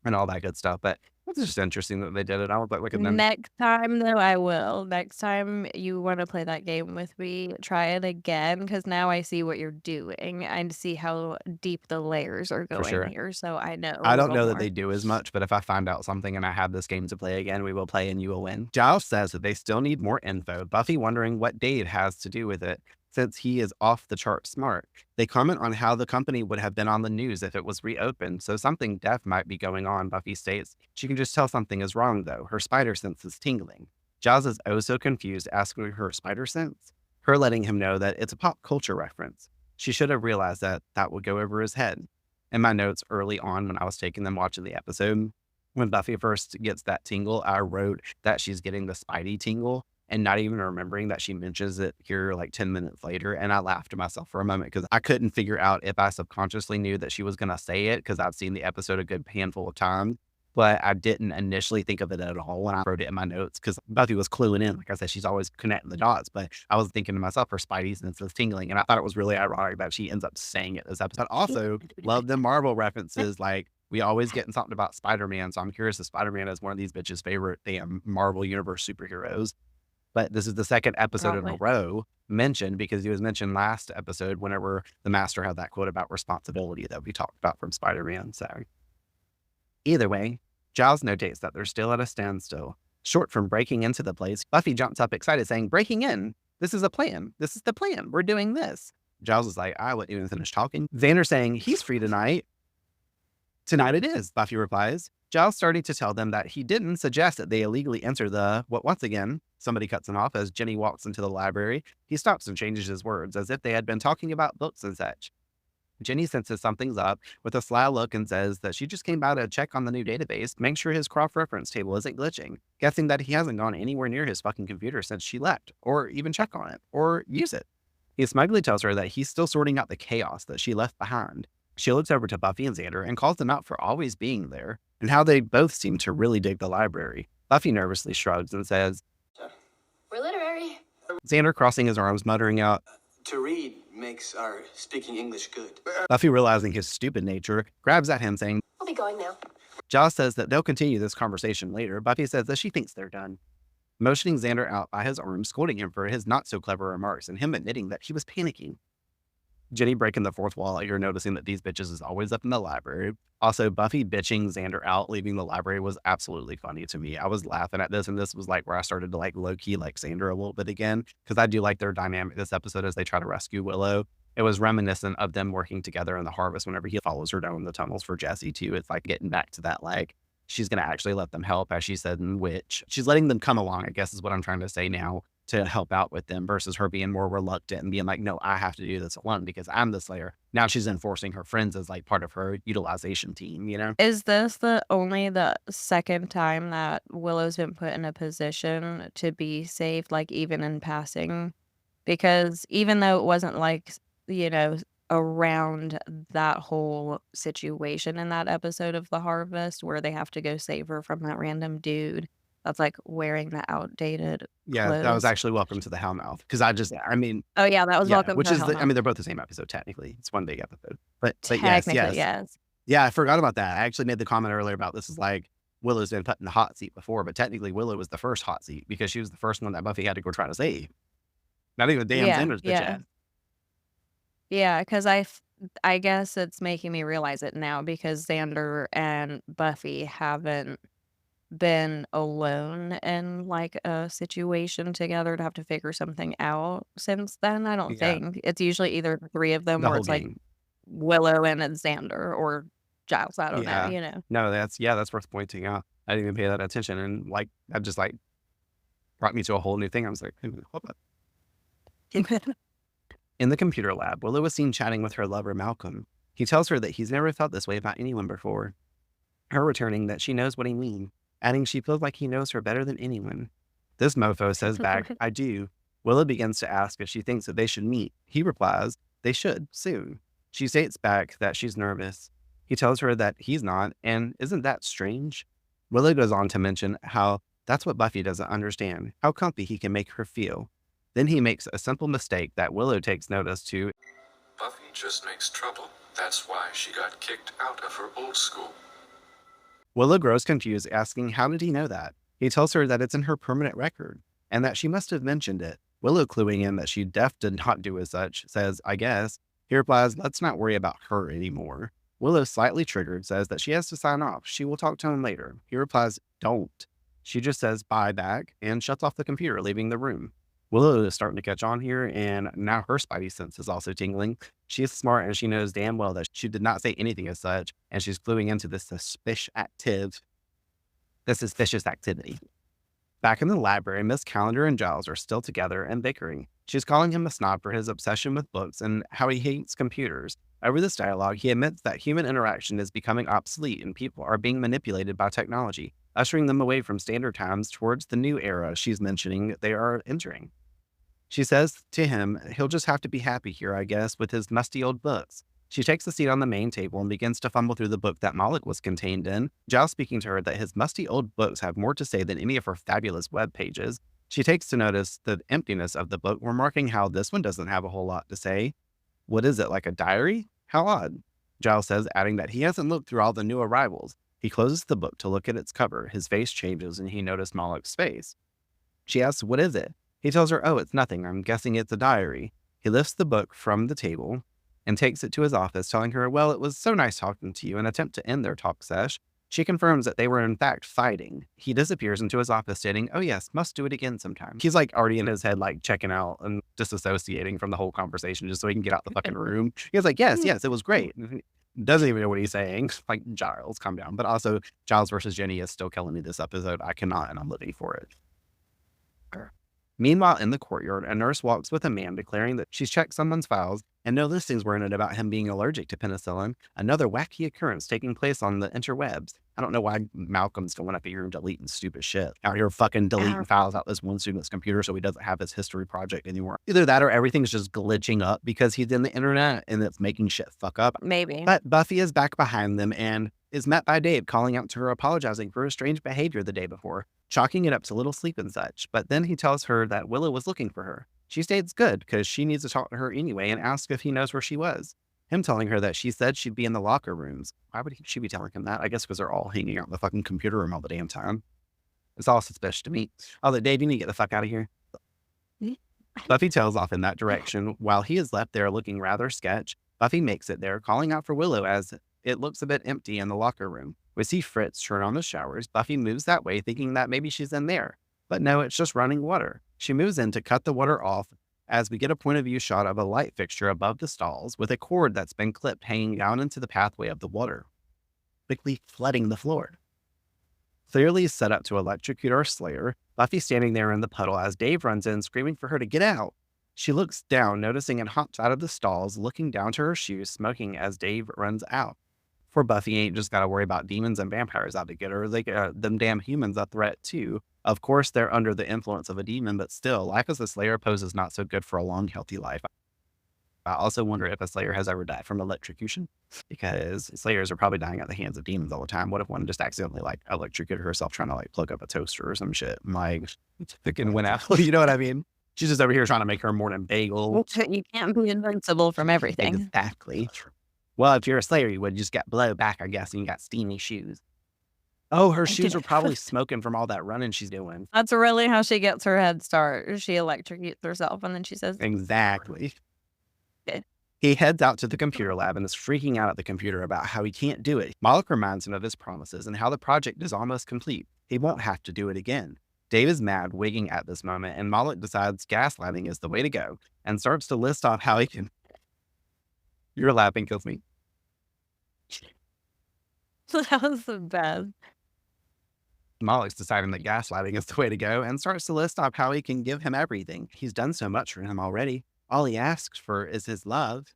S3: and all that good stuff. But it's just interesting that they did it. I was look at them.
S4: Next time, though, I will. Next time you want to play that game with me, try it again, because now I see what you're doing. I see how deep the layers are going here, so I know.
S3: I don't know that they do as much, but if I find out something and I have this game to play again, we will play and you will win. Giles says that they still need more info, Buffy wondering what Dave has to do with it, since he is off the chart smart. They comment on how the company would have been on the news if it was reopened, so something deaf might be going on, Buffy states. She can just tell something is wrong, though. Her spider sense is tingling. Giles is oh so confused, asking her spider sense, her letting him know that it's a pop culture reference. She should have realized that would go over his head. In my notes early on when I was taking them watching the episode, when Buffy first gets that tingle, I wrote that she's getting the Spidey tingle, and not even remembering that she mentions it here 10 minutes later. And I laughed to myself for a moment because I couldn't figure out if I subconsciously knew that she was going to say it because I've seen the episode a good handful of times. But I didn't initially think of it at all when I wrote it in my notes because Buffy was cluing in. Like I said, she's always connecting the dots. But I was thinking to myself, her Spidey sense is tingling. And I thought it was really ironic that she ends up saying it this episode. Also, love the Marvel references. We always getting something about Spider-Man. So I'm curious if Spider-Man is one of these bitches' favorite damn Marvel Universe superheroes. But this is the second episode in a row mentioned because he was mentioned last episode whenever the Master had that quote about responsibility that we talked about from Spider-Man. So either way, Giles notates that they're still at a standstill. Short from breaking into the place, Buffy jumps up excited saying, "Breaking in? This is a plan. This is the plan. We're doing this." Giles is like, I wouldn't even finish talking. Xander saying he's free tonight. Tonight it is, Buffy replies. Giles starting to tell them that he didn't suggest that they illegally enter the, what once again, somebody cuts him off as Jenny walks into the library. He stops and changes his words as if they had been talking about books and such. Jenny senses something's up with a sly look and says that she just came by to check on the new database, make sure his cross-reference table isn't glitching, guessing that he hasn't gone anywhere near his fucking computer since she left, or even check on it, or use it. He smugly tells her that he's still sorting out the chaos that she left behind. She looks over to Buffy and Xander and calls them out for always being there, and how they both seem to really dig the library. Buffy nervously shrugs and says,
S7: We're literary.
S3: Xander crossing his arms, muttering out,
S8: To read makes our speaking English good.
S3: Buffy, realizing his stupid nature, grabs at him saying,
S7: I'll be going now.
S3: Giles says that they'll continue this conversation later. Buffy says that she thinks they're done. Motioning Xander out by his arm, scolding him for his not-so-clever remarks, and him admitting that he was panicking. Jenny breaking the fourth wall, you're noticing that these bitches is always up in the library. Also, Buffy bitching Xander out, leaving the library was absolutely funny to me. I was laughing at this, and this was like where I started to like low-key like Xander a little bit again, because I do like their dynamic this episode as they try to rescue Willow. It was reminiscent of them working together in the harvest whenever he follows her down the tunnels for Jesse too. It's like getting back to that, like, she's going to actually let them help, as she said in Witch. She's letting them come along, I guess is what I'm trying to say now, to help out with them versus her being more reluctant and being like, no, I have to do this alone because I'm the Slayer. Now she's enforcing her friends as like part of her utilization team, you know?
S4: Is this only the second time that Willow's been put in a position to be saved, like even in passing? Because even though it wasn't like, around that whole situation in that episode of The Harvest where they have to go save her from that random dude that's like wearing the outdated clothes.
S3: That was actually Welcome to the Hellmouth. Because
S4: Oh yeah, that was Welcome
S3: which
S4: to
S3: is
S4: the
S3: the,
S4: Hellmouth.
S3: they're both the same episode technically. It's one big episode. But
S4: Technically,
S3: yes. Yeah, I forgot about that. I actually made the comment earlier about this is like Willow's been put in the hot seat before, but technically Willow was the first hot seat because she was the first one that Buffy had to go try to save. Not even damn Xander's bitch ass.
S4: Yeah, because I guess it's making me realize it now because Xander and Buffy haven't been alone in like a situation together to have to figure something out since then. I don't think it's usually either the three of them
S3: The
S4: or
S3: whole
S4: it's like
S3: gang.
S4: Willow and it's Xander or Giles. I don't know,
S3: No, that's worth pointing out. I didn't even pay that attention, and like that just like brought me to a whole new thing. I was like, hey, hold up. In the computer lab, Willow was seen chatting with her lover Malcolm. He tells her that he's never felt this way about anyone before. Her returning that she knows what he means, adding she feels like he knows her better than anyone. This mofo says back, I do. Willow begins to ask if she thinks that they should meet. He replies, they should, soon. She states back that she's nervous. He tells her that he's not, and isn't that strange? Willow goes on to mention how that's what Buffy doesn't understand, how comfy he can make her feel. Then he makes a simple mistake that Willow takes notice to.
S9: Buffy just makes trouble. That's why she got kicked out of her old school.
S3: Willow grows confused, asking how did he know that? He tells her that it's in her permanent record, and that she must have mentioned it. Willow, cluing in that she did not do as such, says, I guess. He replies, let's not worry about her anymore. Willow, slightly triggered, says that she has to sign off. She will talk to him later. He replies, don't. She just says bye back and shuts off the computer, leaving the room. Willow is starting to catch on here, and now her spidey sense is also tingling. She is smart, and she knows damn well that she did not say anything as such, and she's cluing into this suspicious activity. Back in the library, Miss Calendar and Giles are still together and bickering. She's calling him a snob for his obsession with books and how he hates computers. Over this dialogue, he admits that human interaction is becoming obsolete and people are being manipulated by technology, ushering them away from standard times towards the new era she's mentioning they are entering. She says to him, he'll just have to be happy here, I guess, with his musty old books. She takes a seat on the main table and begins to fumble through the book that Moloch was contained in, Giles speaking to her that his musty old books have more to say than any of her fabulous web pages. She takes to notice the emptiness of the book, remarking how this one doesn't have a whole lot to say. What is it, like a diary? How odd. Giles says, adding that he hasn't looked through all the new arrivals. He closes the book to look at its cover. His face changes and he noticed Moloch's face. She asks, what is it? He tells her, oh, it's nothing. I'm guessing it's a diary. He lifts the book from the table and takes it to his office, telling her, well, it was so nice talking to you, an attempt to end their talk sesh. She confirms that they were in fact fighting. He disappears into his office stating, oh yes, must do it again sometime. He's like already in his head, like checking out and disassociating from the whole conversation just so he can get out the fucking room. He's like, yes, it was great. Doesn't even know what he's saying. Like, Giles, calm down. But also, Giles versus Jenny is still killing me this episode. I cannot, and I'm living for it. Meanwhile, in the courtyard, a nurse walks with a man declaring that she's checked someone's files and no listings were in it about him being allergic to penicillin. Another wacky occurrence taking place on the interwebs. I don't know why Malcolm's going up here and deleting stupid shit. Out here fucking deleting files out this one student's computer so he doesn't have his history project anymore. Either that or everything's just glitching up because he's in the internet and it's making shit fuck up.
S4: Maybe.
S3: But Buffy is back behind them and is met by Dave calling out to her apologizing for her strange behavior the day before, chalking it up to little sleep and such. But then he tells her that Willow was looking for her. She states good because she needs to talk to her anyway and asks if he knows where she was. Him telling her that she said she'd be in the locker rooms. Why would she be telling him that? I guess because they're all hanging out in the fucking computer room all the damn time. It's all suspicious to me. Oh, Dave, you need to get the fuck out of here. Buffy tails off in that direction. While he is left there looking rather sketch, Buffy makes it there, calling out for Willow as it looks a bit empty in the locker room. We see Fritz turn on the showers. Buffy moves that way, thinking that maybe she's in there. But no, it's just running water. She moves in to cut the water off as we get a point of view shot of a light fixture above the stalls with a cord that's been clipped hanging down into the pathway of the water, quickly flooding the floor. Clearly set up to electrocute our Slayer, Buffy standing there in the puddle as Dave runs in screaming for her to get out. She looks down, noticing and hops out of the stalls, looking down to her shoes, smoking as Dave runs out. For Buffy ain't just got to worry about demons and vampires out to get her. Them damn humans a threat too. Of course, they're under the influence of a demon, but still, life as a Slayer poses not so good for a long, healthy life. I also wonder if a Slayer has ever died from electrocution, because Slayers are probably dying at the hands of demons all the time. What if one just accidentally like electrocuted herself trying to like plug up a toaster or some shit? Like, fucking went out. You know what I mean? She's just over here trying to make her morning bagel.
S4: You can't be invincible from everything.
S3: Exactly. Well, if you're a Slayer, you would just get blow back, I guess, and you got steamy shoes. Oh, her shoes are probably smoking from all that running she's doing.
S4: That's really how she gets her head start. She electrocutes herself, and then she says...
S3: Exactly. He heads out to the computer lab and is freaking out at the computer about how he can't do it. Moloch reminds him of his promises and how the project is almost complete. He won't have to do it again. Dave is mad, wigging at this moment, and Moloch decides gaslighting is the way to go and starts to list off how he can... Your laughing kills me.
S4: That was the best.
S3: Moloch's deciding that gaslighting is the way to go and starts to list off how he can give him everything. He's done so much for him already. All he asks for is his love.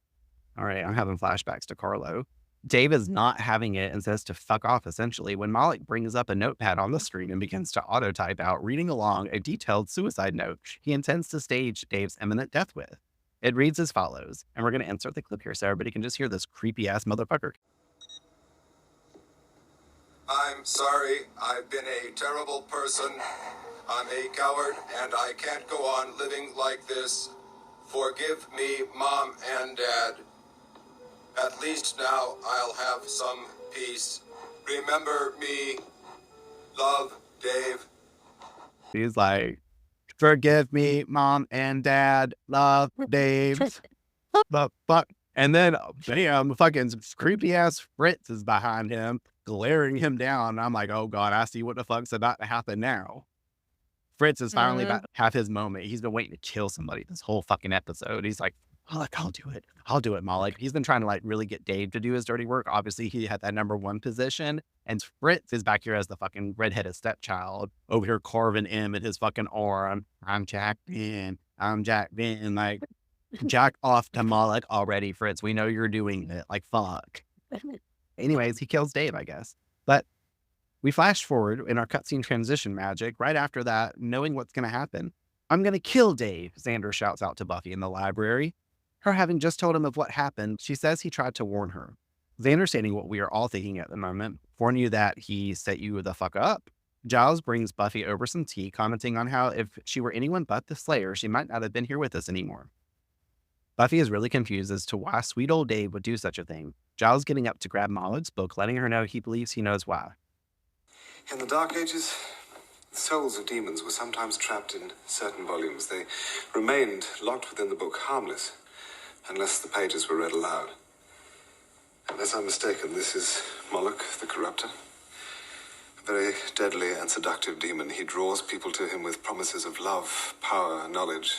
S3: All right, I'm having flashbacks to Carlo. Dave is not having it and says to fuck off, essentially, when Moloch brings up a notepad on the screen and begins to auto-type out, reading along a detailed suicide note he intends to stage Dave's imminent death with. It reads as follows, and we're going to insert the clip here so everybody can just hear this creepy-ass motherfucker.
S9: I'm sorry, I've been a terrible person. I'm a coward, and I can't go on living like this. Forgive me, Mom and Dad. At least now I'll have some peace. Remember me. Love, Dave.
S3: He's like, forgive me, Mom and Dad. Love, Dave. The fuck? And then, damn, fucking creepy-ass Fritz is behind him, glaring him down. I'm like, oh, God, I see what the fuck's about to happen now. Fritz is finally about to have his moment. He's been waiting to kill somebody this whole fucking episode. He's like, Moloch, I'll do it. I'll do it, Moloch. He's been trying to like really get Dave to do his dirty work. Obviously, he had that #1 position. And Fritz is back here as the fucking redheaded stepchild over here carving M in his fucking arm. I'm jacked in. I'm jacked in. Like, jack off to Moloch already, Fritz. We know you're doing it. Like, fuck. Anyways, he kills Dave, I guess. But we flash forward in our cutscene transition magic. Right after that, knowing what's going to happen. I'm going to kill Dave, Xander shouts out to Buffy in the library. Her having just told him of what happened, she says he tried to warn her. Xander stating what we are all thinking at the moment. Warn you that he set you the fuck up. Giles brings Buffy over some tea, commenting on how if she were anyone but the Slayer, she might not have been here with us anymore. Buffy is really confused as to why sweet old Dave would do such a thing. Giles getting up to grab Moloch's book, letting her know he believes he knows why.
S10: In the Dark Ages, the souls of demons were sometimes trapped in certain volumes. They remained locked within the book, harmless, unless the pages were read aloud. Unless I'm mistaken, this is Moloch, the Corruptor. A very deadly and seductive demon. He draws people to him with promises of love, power, knowledge.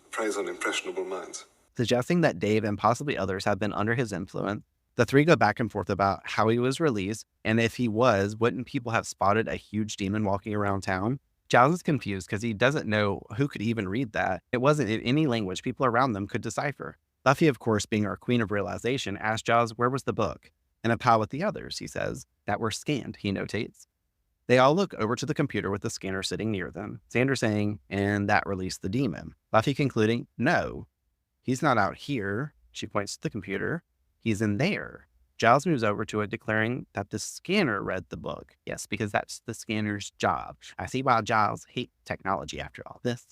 S10: Preys on impressionable minds.
S3: Suggesting that Dave and possibly others have been under his influence. The three go back and forth about how he was released, and if he was, wouldn't people have spotted a huge demon walking around town? Giles is confused because he doesn't know who could even read that. It wasn't in any language people around them could decipher. Buffy, of course, being our queen of realization, asks Giles where was the book. In a pile with the others, he says, that were scanned, he notates. They all look over to the computer with the scanner sitting near them, Xander saying, and that released the demon. Buffy concluding, no, he's not out here. She points to the computer. He's in there. Giles moves over to it, declaring that the scanner read the book. Yes, because that's the scanner's job. I see why Giles hates technology after all this.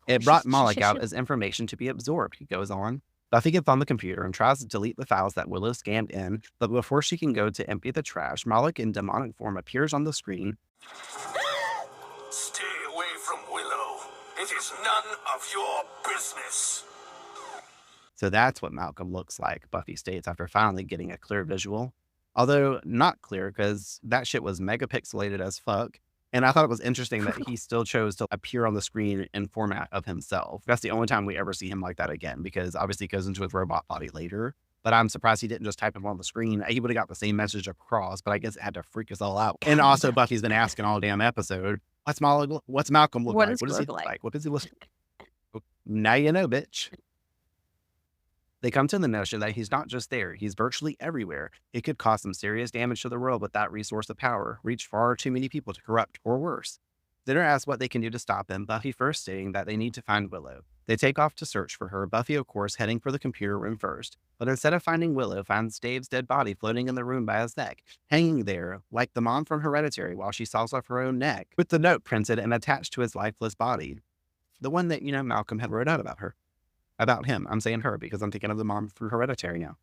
S3: It brought Moloch out as information to be absorbed, he goes on. Buffy gets on the computer and tries to delete the files that Willow scanned in, but before she can go to empty the trash, Moloch in demonic form appears on the screen.
S11: Stay away from Willow. It is none of your business.
S3: So that's what Malcolm looks like, Buffy states after finally getting a clear visual. Although not clear because that shit was megapixelated as fuck. And I thought it was interesting that he still chose to appear on the screen in format of himself. That's the only time we ever see him like that again, because obviously he goes into his robot body later. But I'm surprised he didn't just type him on the screen. He would have got the same message across, but I guess it had to freak us all out. And also Buffy's been asking all damn episode, what's Malcolm look like? What does he look like? What does he look like? Now you know, bitch. They come to the notion that he's not just there, he's virtually everywhere. It could cause some serious damage to the world with that resource of power, reach far too many people to corrupt, or worse. Xander asks what they can do to stop him, Buffy first stating that they need to find Willow. They take off to search for her, Buffy of course heading for the computer room first. But instead of finding Willow, finds Dave's dead body floating in the room by his neck, hanging there like the mom from Hereditary while she saws off her own neck, with the note printed and attached to his lifeless body. The one that, Malcolm had wrote out about her. About him. I'm saying her because I'm thinking of the mom through Hereditary now.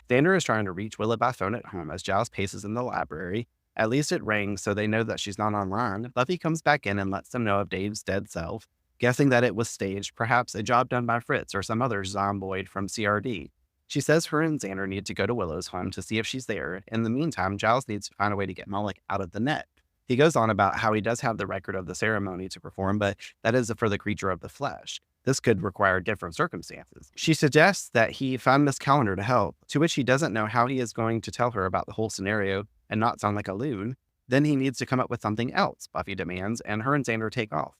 S3: Xander is trying to reach Willow by phone at home as Giles paces in the library. At least it rings, so they know that she's not online. Buffy comes back in and lets them know of Dave's dead self, guessing that it was staged, perhaps a job done by Fritz or some other zomboid from CRD. She says her and Xander need to go to Willow's home to see if she's there. In the meantime, Giles needs to find a way to get Moloch out of the net. He goes on about how he does have the record of the ceremony to perform, but that is for the creature of the flesh. This could require different circumstances. She suggests that he find Miss Calendar to help, to which he doesn't know how he is going to tell her about the whole scenario and not sound like a loon. Then he needs to come up with something else, Buffy demands, and her and Xander take off.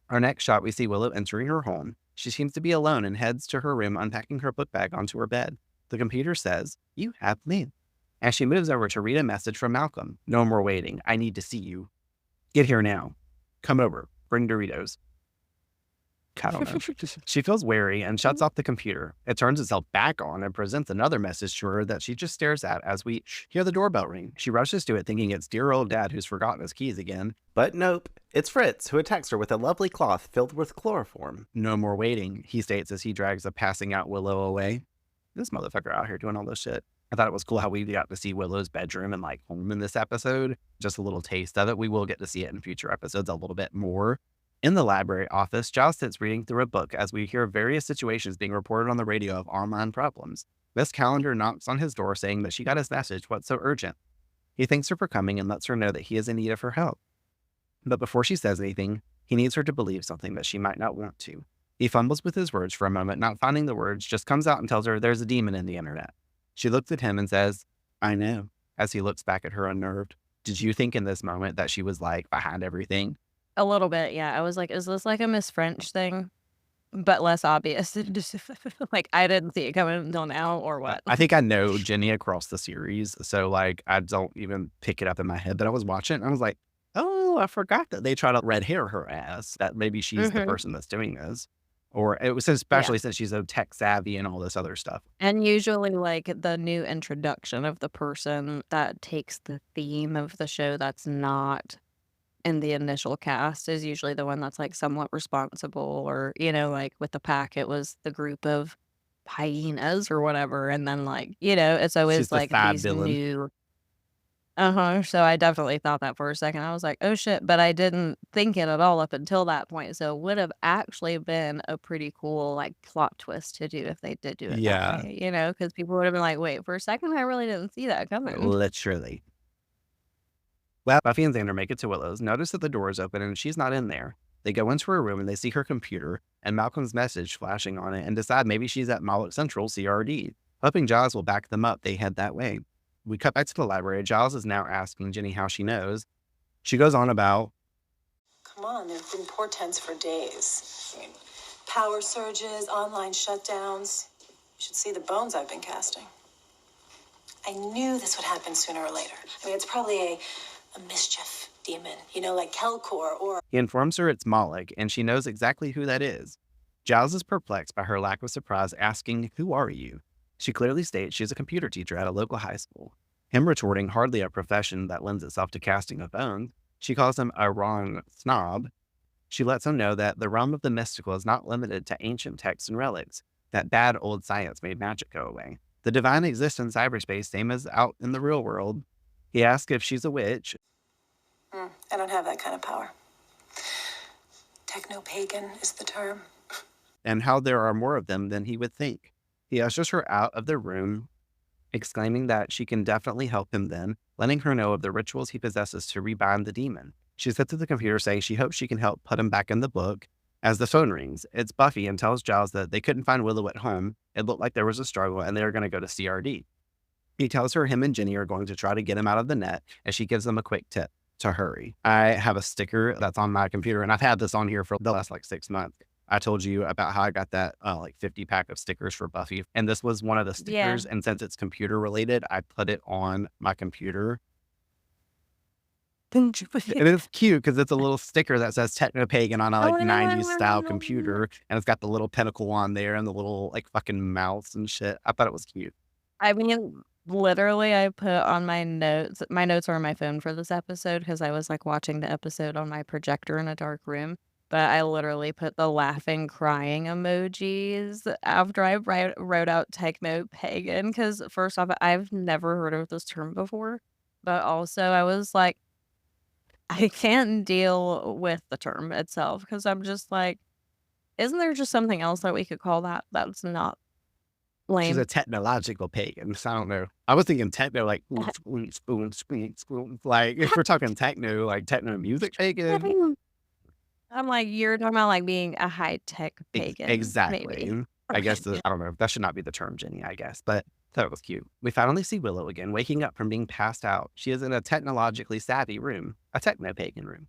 S3: Our next shot, we see Willow entering her home. She seems to be alone and heads to her room, unpacking her book bag onto her bed. The computer says, "You have mail." As she moves over to read a message from Malcolm. "No more waiting. I need to see you. Get here now. Come over. Bring Doritos." I don't know. She feels wary and shuts off the computer. It turns itself back on and presents another message to her that she just stares at as we hear the doorbell ring. She rushes to it thinking it's dear old dad who's forgotten his keys again.
S1: But nope, it's Fritz, who attacks her with a lovely cloth filled with chloroform.
S3: "No more waiting," he states as he drags a passing out Willow away. This motherfucker out here doing all this shit. I thought it was cool how we got to see Willow's bedroom and home in this episode. Just a little taste of it. We will get to see it in future episodes a little bit more. In the library office, Giles sits reading through a book as we hear various situations being reported on the radio of online problems. Miss Calendar knocks on his door saying that she got his message, what's so urgent. He thanks her for coming and lets her know that he is in need of her help. But before she says anything, he needs her to believe something that she might not want to. He fumbles with his words for a moment, not finding the words, just comes out and tells her there's a demon in the internet. She looks at him and says, "I know," as he looks back at her unnerved. Did you think in this moment that she was behind everything?
S4: A little bit, yeah. I was like, is this like a Miss French thing? But less obvious. Just I didn't see it coming until now, or what?
S3: I think I know Jenny across the series, so I don't even pick it up in my head that I was watching. And I was like, oh, I forgot that they try to red hair her ass, that maybe she's the person that's doing this. Or it was especially since she's so tech savvy and all this other stuff.
S4: And usually the new introduction of the person that takes the theme of the show that's not in the initial cast is usually the one that's somewhat responsible, or with the pack it was the group of hyenas or whatever, and then it's always
S3: She's the fab
S4: these
S3: villain.
S4: new so I definitely thought that for a second. I was like, oh shit, but I didn't think it at all up until that point. So it would have actually been a pretty cool plot twist to do if they did do it
S3: Yeah.
S4: that way, because people would have been like, wait, for a second I really didn't see that coming.
S3: Literally. Well, Buffy and Xander make it to Willow's, notice that the door is open and she's not in there. They go into her room and they see her computer and Malcolm's message flashing on it and decide maybe she's at Moloch Central CRD. Hoping Giles will back them up, they head that way. We cut back to the library. Giles is now asking Jenny how she knows. She goes on about,
S6: Come on, there have been portents for days. I mean, power surges, online shutdowns. You should see the bones I've been casting. I knew this would happen sooner or later. I mean, it's probably a mischief demon, like Kelkor or...
S3: He informs her it's Moloch, and she knows exactly who that is. Giles is perplexed by her lack of surprise, asking, "Who are you?" She clearly states she's a computer teacher at a local high school. Him retorting, hardly a profession that lends itself to casting of bones. She calls him a wrong snob. She lets him know that the realm of the mystical is not limited to ancient texts and relics, that bad old science made magic go away. The divine exists in cyberspace, same as out in the real world. He asks if she's a witch.
S6: I don't have that kind of power. Techno-pagan is the term.
S3: And how there are more of them than he would think. He ushers her out of the room, exclaiming that she can definitely help him then, letting her know of the rituals he possesses to rebind the demon. She sits at the computer saying she hopes she can help put him back in the book. As the phone rings, it's Buffy and tells Giles that they couldn't find Willow at home. It looked like there was a struggle and they were going to go to CRD. He tells her him and Jenny are going to try to get him out of the net, as she gives them a quick tip to hurry. I have a sticker that's on my computer, and I've had this on here for the last 6 months. I told you about how I got that 50 pack of stickers for Buffy, and this was one of the stickers. And since it's computer related, I put it on my computer. And it's cute because it's a little sticker that says techno-pagan on a 90s style computer, and it's got the little pinnacle on there and the little fucking mouse and shit. I thought it was cute.
S4: I mean, literally, I put on my notes. My notes are on my phone for this episode because I was watching the episode on my projector in a dark room. But I literally put the laughing, crying emojis after I wrote out techno-pagan because, first off, I've never heard of this term before. But also, I was like, I can't deal with the term itself because I'm just like, isn't there just something else that we could call that that's not lame?
S3: She's a technological pagan. So I don't know. I was thinking techno, like if we're talking techno, techno music pagan.
S4: I'm like, you're talking about being a high-tech pagan.
S3: Exactly.
S4: Maybe.
S3: I guess, I don't know. That should not be the term, Jenny, I guess. But I thought it was cute. We finally see Willow again, waking up from being passed out. She is in a technologically savvy room, a techno-pagan room,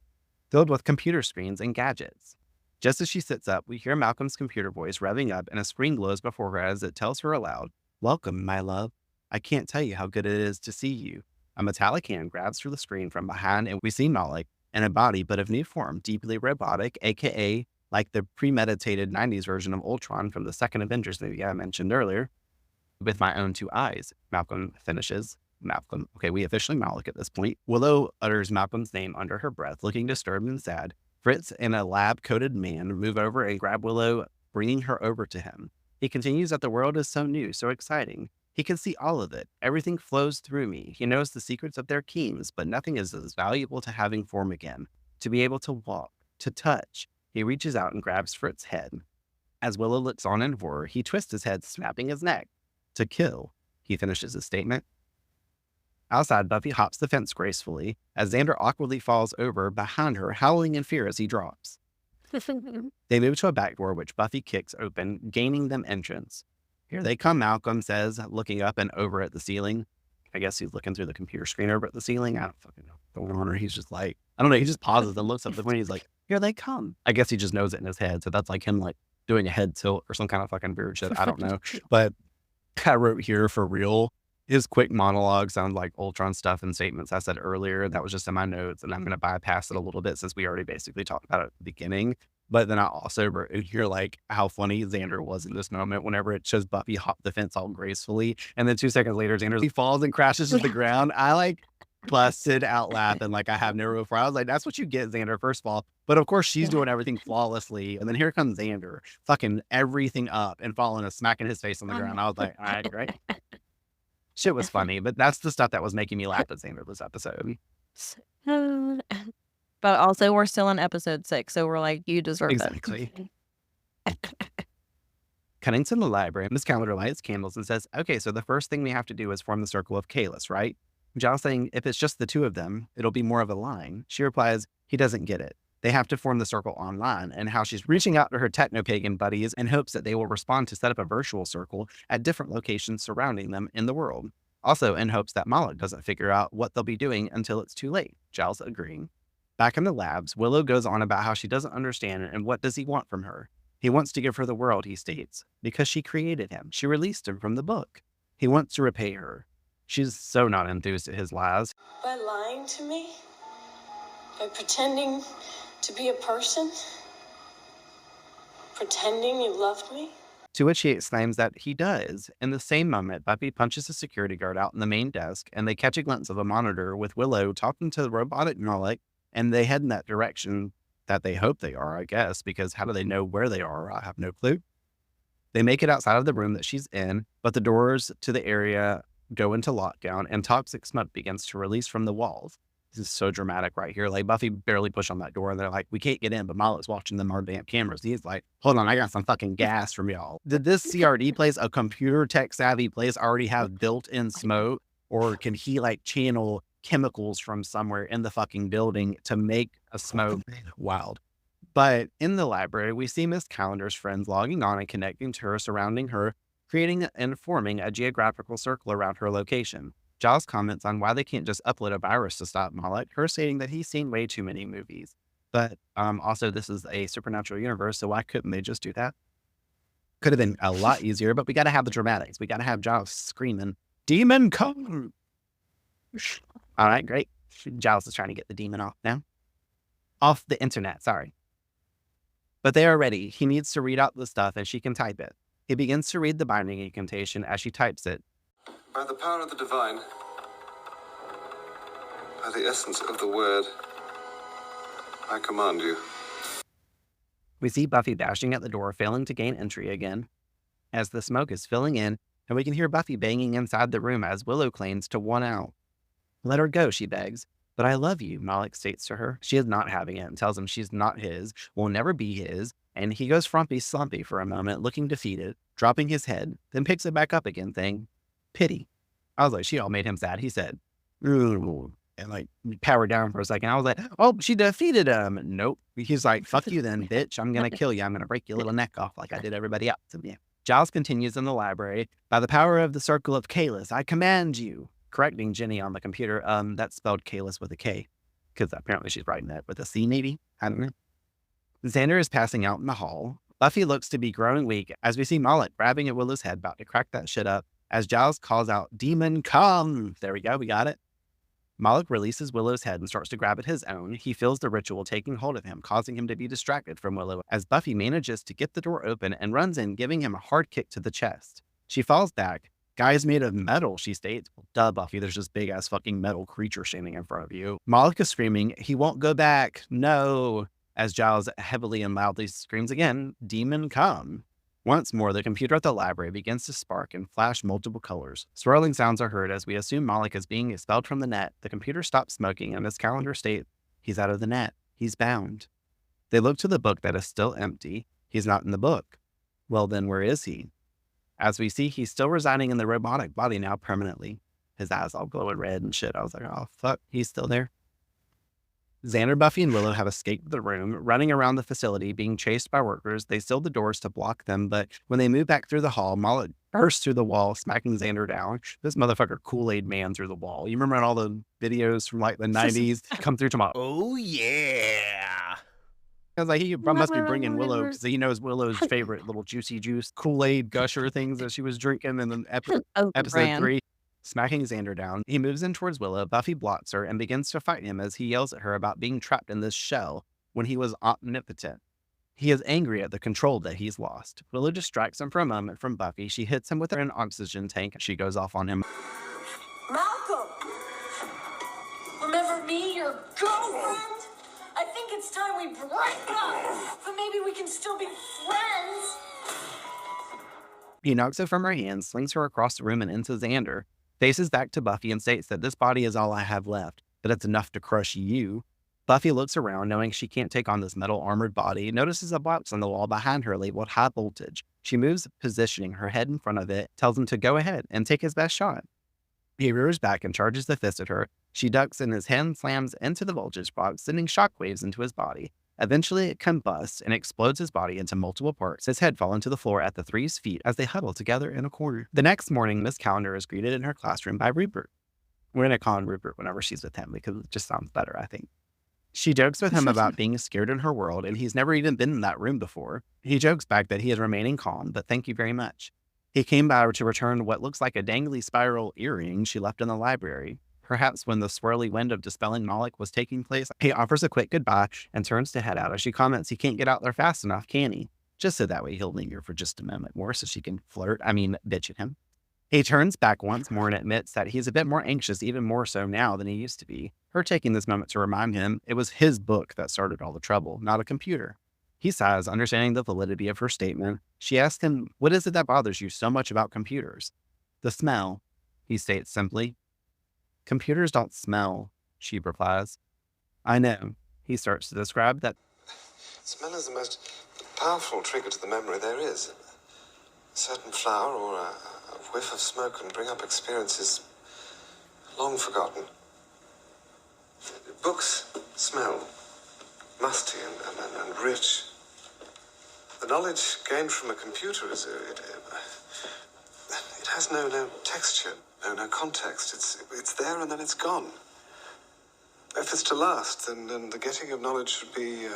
S3: filled with computer screens and gadgets. Just as she sits up, we hear Malcolm's computer voice revving up and a screen glows before her as it tells her aloud, "Welcome, my love. I can't tell you how good it is to see you." A metallic hand grabs through the screen from behind and we see Moloch in a body but of new form, deeply robotic, aka like the premeditated 90s version of Ultron from the second Avengers movie I mentioned earlier. "With my own two eyes," Malcolm finishes. Malcolm. Okay, we officially Moloch at this point. Willow utters Malcolm's name under her breath, looking disturbed and sad. Fritz and a lab-coated man move over and grab Willow, bringing her over to him. He continues that the world is so new, so exciting. He can see all of it. Everything flows through me. He knows the secrets of their kings, but nothing is as valuable to having form again. To be able to walk, to touch. He reaches out and grabs Fritz's head. As Willow looks on in horror, he twists his head, snapping his neck. "To kill," he finishes his statement. Outside, Buffy hops the fence gracefully as Xander awkwardly falls over behind her, howling in fear as he drops. They move to a back door, which Buffy kicks open, gaining them entrance. "Here they come," Malcolm says, looking up and over at the ceiling. I guess he's looking through the computer screen over at the ceiling. I don't fucking know what's going on. Or he's just I don't know. He just pauses and looks up the window. He's like, "Here they come." I guess he just knows it in his head. So that's him doing a head tilt or some kind of fucking weird shit. I don't know. But I wrote here for real. His quick monologue sounds like Ultron stuff and statements I said earlier. That was just in my notes, and I'm going to bypass it a little bit since we already basically talked about it at the beginning. But then I also wrote in here how funny Xander was in this moment whenever it shows Buffy hop the fence all gracefully. And then 2 seconds later, he falls and crashes to the ground. I busted out laughing I have never before. I was like, that's what you get, Xander, first of all. But of course, she's doing everything flawlessly. And then here comes Xander, fucking everything up and falling and smacking his face on the ground. I was like, all right, great. Shit was funny, but that's the stuff that was making me laugh at Xander this episode.
S4: But also, we're still in episode 6, so we're you deserve
S3: exactly. It. Cutting to the library, Miss Calendar lights candles and says, "Okay, so the first thing we have to do is form the circle of Kalis, right?" Giles saying if it's just the two of them, it'll be more of a line. She replies, he doesn't get it. They have to form the circle online, and how she's reaching out to her techno-pagan buddies in hopes that they will respond to set up a virtual circle at different locations surrounding them in the world. Also in hopes that Moloch doesn't figure out what they'll be doing until it's too late. Giles agreeing. Back in the labs, Willow goes on about how she doesn't understand and what does he want from her. He wants to give her the world, he states, because she created him. She released him from the book. He wants to repay her. She's so not enthused at his lies.
S6: By lying to me? By pretending to be a person? Pretending you loved me?
S3: To which he exclaims that he does. In the same moment, Buffy punches a security guard out in the main desk, and they catch a glimpse of a monitor with Willow talking to the robotic Moloch, and they head in that direction that they hope they are, I guess, because how do they know where they are? I have no clue. They make it outside of the room that she's in, but the doors to the area go into lockdown, and toxic smoke begins to release from the walls. This is so dramatic right here. Like, Buffy barely push on that door, and they're like, we can't get in, but Moloch's watching them on damn cameras. He's like, hold on, I got some fucking gas from y'all. Did this CRD place, a computer tech savvy place, already have built-in smoke? Or can he like channel chemicals from somewhere in the fucking building to make a smoke? Wild. But in the library, we see Miss Calendar's friends logging on and connecting to her, surrounding her, creating and forming a geographical circle around her location. Giles comments on why they can't just upload a virus to stop Moloch, her stating that he's seen way too many movies. But also, this is a supernatural universe, so why couldn't they just do that? Could have been a lot easier, but we got to have the dramatics. We got to have Giles screaming, "Demon come!" All right, great. Giles is trying to get the demon off now. Off the internet, sorry. But they are ready. He needs to read out the stuff and she can type it. He begins to read the binding incantation as she types it.
S10: By the power of the divine, by the essence of the word, I command you.
S3: We see Buffy dashing at the door, failing to gain entry again, as the smoke is filling in, and we can hear Buffy banging inside the room as Willow claims to want out. Let her go, she begs. But I love you, Moloch states to her. She is not having it and tells him she's not his, will never be his, and he goes slumpy for a moment, looking defeated, dropping his head, then picks it back up again, saying, pity. I was like, she all made him sad. He said, "Ooh," and like powered down for a second. I was like, oh, she defeated him. Nope. He's like, fuck you then, bitch. I'm going to kill you. I'm going to break your little neck off like I did everybody else. Yeah. Giles continues in the library. By the power of the circle of 𝑘, I command you. Correcting Jenny on the computer. That's spelled 𝑘 with a K. Because apparently she's writing that with a C maybe. I don't know. Xander is passing out in the hall. Buffy looks to be growing weak as we see Moloch grabbing at Willow's head, about to crack that shit up, as Giles calls out, "Demon, come!" There we go, we got it. Moloch releases Willow's head and starts to grab at his own. He feels the ritual taking hold of him, causing him to be distracted from Willow, as Buffy manages to get the door open and runs in, giving him a hard kick to the chest. She falls back. "Guy is made of metal," she states. Well, duh, Buffy, there's this big-ass fucking metal creature standing in front of you. Moloch is screaming, "He won't go back, no!" as Giles heavily and loudly screams again, "Demon, come!" Once more, the computer at the library begins to spark and flash multiple colors. Swirling sounds are heard as we assume Moloch is being expelled from the net. The computer stops smoking and his calendar states, "He's out of the net. He's bound." They look to the book that is still empty. He's not in the book. Well then, where is he? As we see, he's still residing in the robotic body now permanently. His eyes all glowing red and shit. I was like, oh fuck, he's still there. Xander, Buffy, and Willow have escaped the room, running around the facility, being chased by workers. They seal the doors to block them, but when they move back through the hall, Moloch bursts through the wall, smacking Xander down. This motherfucker Kool-Aid Man through the wall. You remember all the videos from like the 90s come through tomorrow?
S1: Oh, yeah.
S3: I was like, he must be bringing Willow because he knows Willow's favorite little juicy juice Kool-Aid gusher things that she was drinking in the episode 3. Smacking Xander down, he moves in towards Willow. Buffy blocks her and begins to fight him as he yells at her about being trapped in this shell when he was omnipotent. He is angry at the control that he's lost. Willow distracts him for a moment from Buffy. She hits him with an oxygen tank. She goes off on him.
S6: Malcolm! Remember me, your girlfriend? I think it's time we break up, but maybe we can still be friends.
S3: He knocks her from her hands, slings her across the room and into Xander, faces back to Buffy and states that this body is all I have left, but it's enough to crush you. Buffy looks around, knowing she can't take on this metal armored body, notices a box on the wall behind her labeled high voltage. She moves, positioning her head in front of it, tells him to go ahead and take his best shot. He rears back and charges the fist at her. She ducks and his hand slams into the voltage box, sending shockwaves into his body. Eventually, it combusts and explodes his body into multiple parts. His head falls to the floor at the three's feet as they huddle together in a corner. The next morning, Miss Calendar is greeted in her classroom by Rupert. We're going to call him Rupert whenever she's with him because it just sounds better, I think. She jokes with him about being scared in her world, and he's never even been in that room before. He jokes back that he is remaining calm, but thank you very much. He came by to return what looks like a dangly spiral earring she left in the library. Perhaps when the swirly wind of dispelling Moloch was taking place, he offers a quick goodbye and turns to head out as she comments he can't get out there fast enough, can he? Just so that way he'll linger for just a moment more so she can bitch at him. He turns back once more and admits that he's a bit more anxious, even more so now than he used to be. Her taking this moment to remind him it was his book that started all the trouble, not a computer. He sighs, understanding the validity of her statement. She asks him, what is it that bothers you so much about computers? The smell, he states simply. Computers don't smell, she replies. I know. He starts to describe that.
S10: Smell is the most powerful trigger to the memory there is. A certain flower or a whiff of smoke can bring up experiences long forgotten. Books smell musty and rich. The knowledge gained from a computer it has no texture, no context. It's there and then it's gone. If it's to last, then the getting of knowledge should be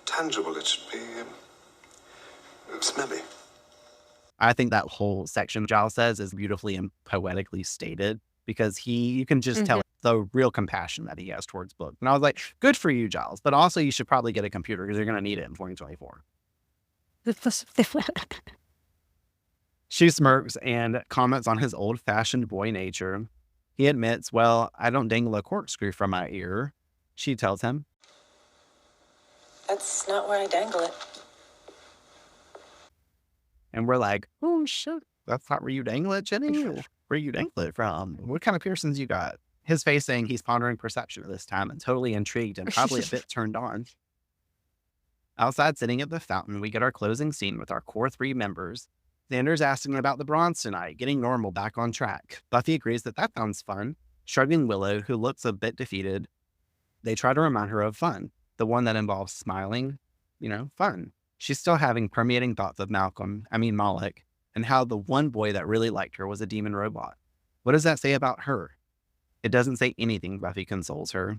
S10: tangible. It should be smelly.
S3: I think that whole section Giles says is beautifully and poetically stated because you can just tell the real compassion that he has towards books. And I was like, good for you, Giles, but also you should probably get a computer because you're going to need it in 2024. She smirks and comments on his old-fashioned boy nature. He admits, well, I don't dangle a corkscrew from my ear. She tells him,
S6: That's not where I dangle it.
S3: and we're like, oh, shit, that's not where you dangle it, Jenny? Where you dangle it from? What kind of piercings you got? His face saying he's pondering perception this time and totally intrigued and probably a bit turned on. Outside, sitting at the fountain, we get our closing scene with our core 3 members. Xander's asking about the bronze tonight, getting normal back on track. Buffy agrees that sounds fun. Shrugging Willow, who looks a bit defeated, they try to remind her of fun. The one that involves smiling, fun. She's still having permeating thoughts of Moloch, and how the one boy that really liked her was a demon robot. What does that say about her? It doesn't say anything, Buffy consoles her.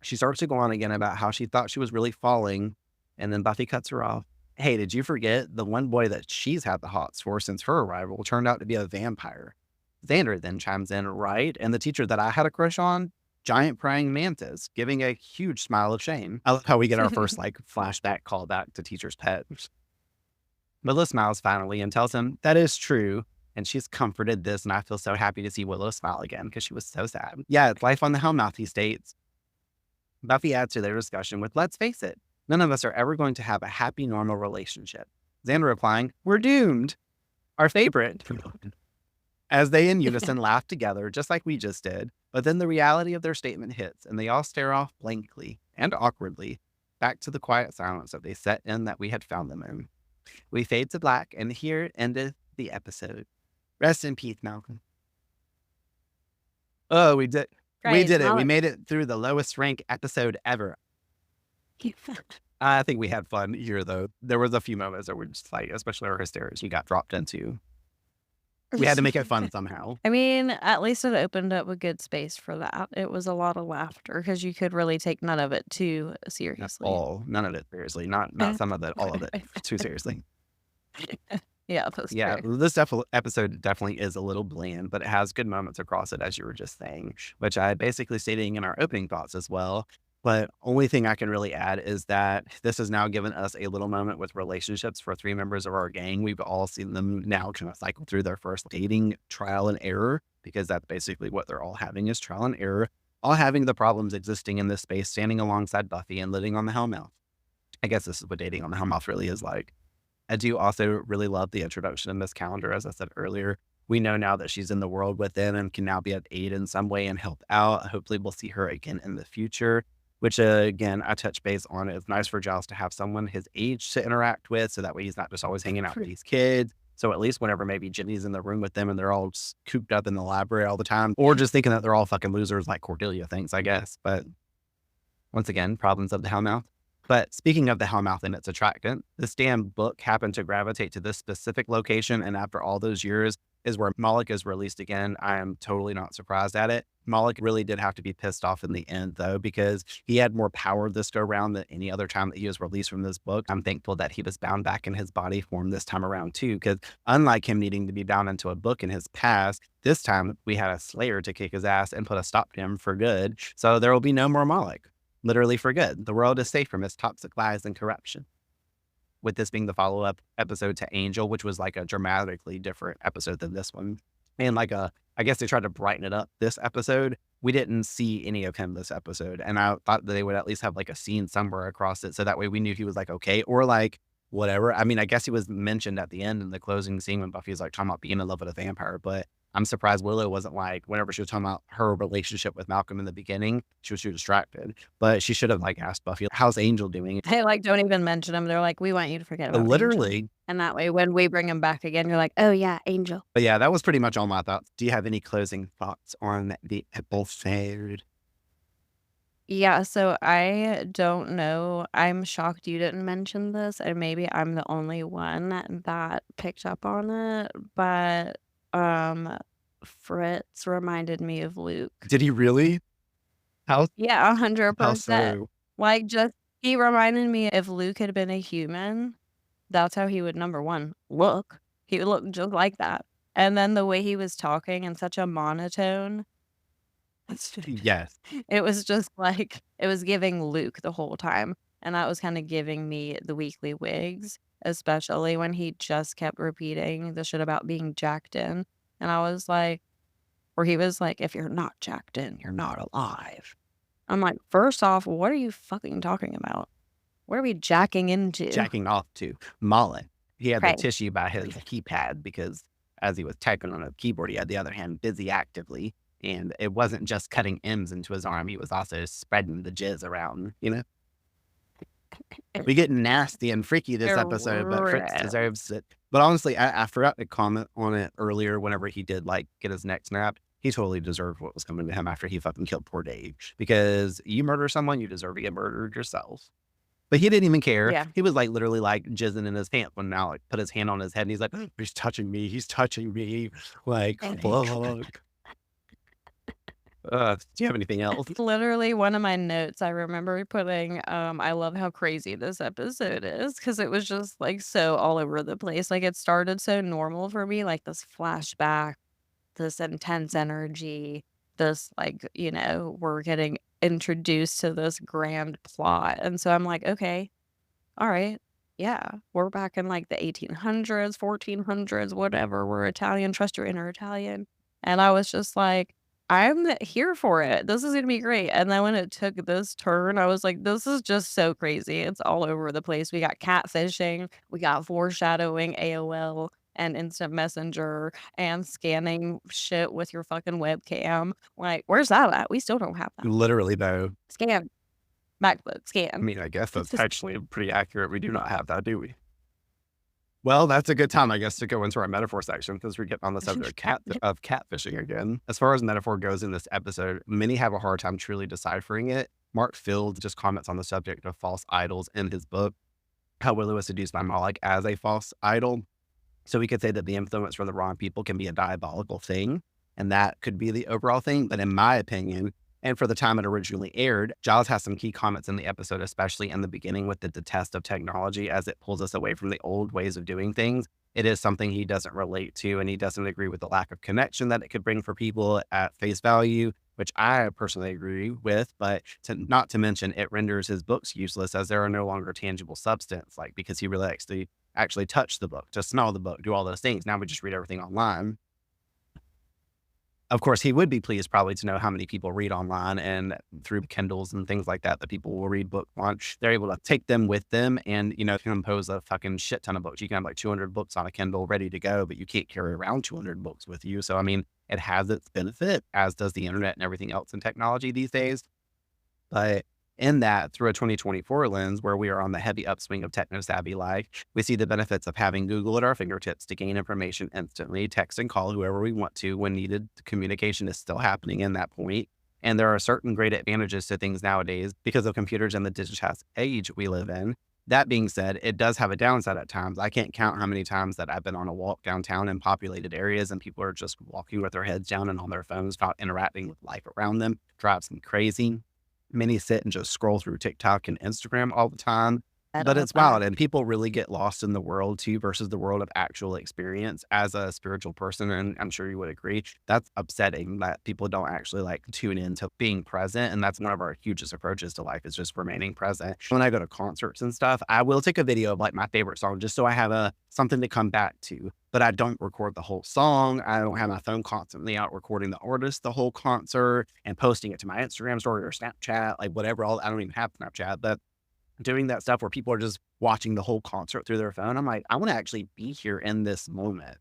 S3: She starts to go on again about how she thought she was really falling, and then Buffy cuts her off. Hey, did you forget the one boy that she's had the hots for since her arrival turned out to be a vampire? Xander then chimes in, right? And the teacher that I had a crush on? Giant praying mantis, giving a huge smile of shame. I love how we get our first flashback callback to teacher's pet. Willow smiles finally and tells him that is true. And she's comforted this, and I feel so happy to see Willow smile again because she was so sad. Yeah, it's life on the Hellmouth, he states. Buffy adds to their discussion with, let's face it, none of us are ever going to have a happy, normal relationship. Xander replying, we're doomed. Our favorite. As they in unison laugh together, just like we just did. But then the reality of their statement hits, and they all stare off blankly and awkwardly back to the quiet silence that they set in that we had found them in. We fade to black, and here endeth the episode. Rest in peace, Malcolm. Oh, we did. We did it. We made it through the lowest rank episode ever. I think we had fun here, though. There was a few moments that were just especially our hysterics, we got dropped into. We had to make it fun somehow.
S4: I mean, at least it opened up a good space for that. It was a lot of laughter because you could really take none of it too seriously.
S3: None of it seriously. Not some of it, all of it too seriously.
S4: Yeah, that's
S3: yeah.
S4: fair.
S3: This episode definitely is a little bland, but it has good moments across it, as you were just saying, which I basically stating in our opening thoughts as well. But only thing I can really add is that this has now given us a little moment with relationships for 3 members of our gang. We've all seen them now kind of cycle through their first dating trial and error, because that's basically what they're all having is trial and error, all having the problems existing in this space, standing alongside Buffy and living on the Hellmouth. I guess this is what dating on the Hellmouth really is like. I do also really love the introduction of Miss Calendar, as I said earlier. We know now that she's in the world within and can now be of aid in some way and help out. Hopefully we'll see her again in the future. Which, again, I touch base on. It's nice for Giles to have someone his age to interact with, so that way he's not just always hanging out with these kids. So at least whenever maybe Jenny's in the room with them and they're all just cooped up in the library all the time, or just thinking that they're all fucking losers like Cordelia thinks, I guess. But once again, problems of the Hellmouth. But speaking of the Hellmouth and its attractant, this damn book happened to gravitate to this specific location. And after all those years is where Moloch is released again. I am totally not surprised at it. Moloch really did have to be pissed off in the end, though, because he had more power this go around than any other time that he was released from this book. I'm thankful that he was bound back in his body form this time around, too, because unlike him needing to be bound into a book in his past, this time we had a Slayer to kick his ass and put a stop to him for good. So there will be no more Moloch. Literally for good. The world is safe from his toxic lies and corruption. With this being the follow-up episode to Angel, which was like a dramatically different episode than this one. And like I guess they tried to brighten it up this episode. We didn't see any of him this episode. And I thought that they would at least have like a scene somewhere across it. So that way we knew he was like, okay, or like whatever. I mean, I guess he was mentioned at the end in the closing scene when Buffy's like talking about being in love with a vampire, but I'm surprised Willow wasn't like, whenever she was talking about her relationship with Malcolm in the beginning, she was too distracted. But she should have like asked Buffy, how's Angel doing?
S4: They like don't even mention him. They're like, we want you to forget about
S3: Literally.
S4: Angel. And that way, when we bring him back again, you're like, oh yeah, Angel.
S3: But yeah, that was pretty much all my thoughts. Do you have any closing thoughts on the episode?
S4: Yeah, so I don't know. I'm shocked you didn't mention this, and maybe I'm the only one that picked up on it. But Fritz reminded me of Luke.
S3: Did he really? How?
S4: Yeah,
S3: How
S4: 100%.
S3: so?
S4: Like, just he reminded me if Luke had been a human, that's how he would, number one, look. He would look just like that. And then the way he was talking in such a monotone,
S3: Yes.
S4: it was just like, it was giving Luke the whole time. And that was kind of giving me the Weekly Wigs, especially when he just kept repeating the shit about being jacked in. And I was like, or he was like, if you're not jacked in, you're not alive. I'm like, first off, what are you fucking talking about? What are we jacking into?
S3: Jacking off to Mullen. He had
S4: Right.
S3: the tissue by his keypad because as he was typing on a keyboard, he had the other hand busy actively. And it wasn't just cutting M's into his arm. He was also spreading the jizz around, you know? We get nasty and freaky this episode, but Fritz
S4: Real.
S3: deserves it. But honestly, I forgot to comment on it earlier whenever he did like get his neck snapped. He totally deserved what was coming to him after he fucking killed poor Dave. Because you murder someone, you deserve to get murdered yourself. But he didn't even care.
S4: Yeah.
S3: He was like literally like jizzing in his pants when now like put his hand on his head and he's like, "Oh, he's touching me. He's touching me." Like, fuck. Do you have anything else?
S4: Literally one of my notes I remember putting, I love how crazy this episode is because it was just like so all over the place. Like it started so normal for me, like this flashback, this intense energy, this like, you know, we're getting introduced to this grand plot. And so I'm like, okay, all right. Yeah, we're back in like the 1800s, 1400s, whatever. We're Italian, trust your inner Italian. And I was just like, I'm here for it. This is going to be great. And then when it took this turn, I was like, this is just so crazy. It's all over the place. We got catfishing, we got foreshadowing AOL and instant messenger and scanning shit with your fucking webcam. Like, where's that at? We still don't have that.
S3: Literally, though.
S4: Scan. MacBook,
S3: I
S4: scan.
S3: mean, I guess that's
S4: Just-
S3: actually pretty accurate. We do not have that, do we? Well, that's a good time, I guess, to go into our metaphor section because we're getting on the subject of catfishing again. As far as metaphor goes in this episode, many have a hard time truly deciphering it. Mark Field just comments on the subject of false idols in his book, how Willow was seduced by Moloch as a false idol. So we could say that the influence from the wrong people can be a diabolical thing, and that could be the overall thing. But in my opinion, and for the time it originally aired, Giles has some key comments in the episode, especially in the beginning with the detest of technology as it pulls us away from the old ways of doing things. It is something he doesn't relate to, and he doesn't agree with the lack of connection that it could bring for people at face value, which I personally agree with, but not to mention it renders his books useless as there are no longer tangible substance, like because he really likes to actually touch the book, to smell the book, do all those things. Now we just read everything online. Of course, he would be pleased probably to know how many people read online and through Kindles and things like that, that people will read book launch. They're able to take them with them and, you know, compose a fucking shit ton of books. You can have like 200 books on a Kindle ready to go, but you can't carry around 200 books with you. So, I mean, it has its benefit, as does the internet and everything else in technology these days. But In that, through a 2024 lens, where we are on the heavy upswing of techno-savvy life, we see the benefits of having Google at our fingertips to gain information instantly, text and call whoever we want to when needed. Communication is still happening in that point. And there are certain great advantages to things nowadays because of computers and the digitized age we live in. That being said, it does have a downside at times. I can't count how many times that I've been on a walk downtown in populated areas and people are just walking with their heads down and on their phones, not interacting with life around them. Drives me crazy. Many sit and just scroll through TikTok and Instagram all the time. But it's wild, and people really get lost in the world too versus the world of actual experience. As a spiritual person, and I'm sure you would agree, that's upsetting that people don't actually like tune into being present. And that's one of our hugest approaches to life, is just remaining present. When I go to concerts and stuff, I will take a video of like my favorite song just so I have something to come back to. But I don't record the whole song. I don't have my phone constantly out recording the artist the whole concert and posting it to my Instagram story or Snapchat, like whatever. I don't even have Snapchat, but doing that stuff where people are just watching the whole concert through their phone. I'm like, I want to actually be here in this moment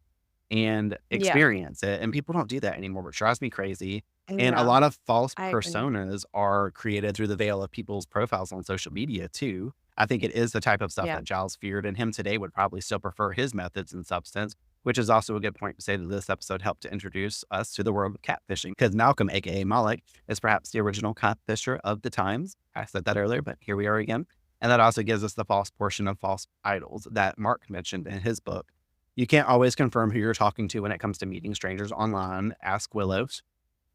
S3: and experience it. And people don't do that anymore, which drives me crazy. And a lot of false personas are created through the veil of people's profiles on social media too. I think it is the type of stuff that Giles feared, and him today would probably still prefer his methods and substance, which is also a good point to say that this episode helped to introduce us to the world of catfishing, because Malcolm, aka Malik, is perhaps the original catfisher of the times. I said that earlier, but here we are again. And that also gives us the false portion of false idols that Mark mentioned in his book. You can't always confirm who you're talking to when it comes to meeting strangers online. Ask Willows.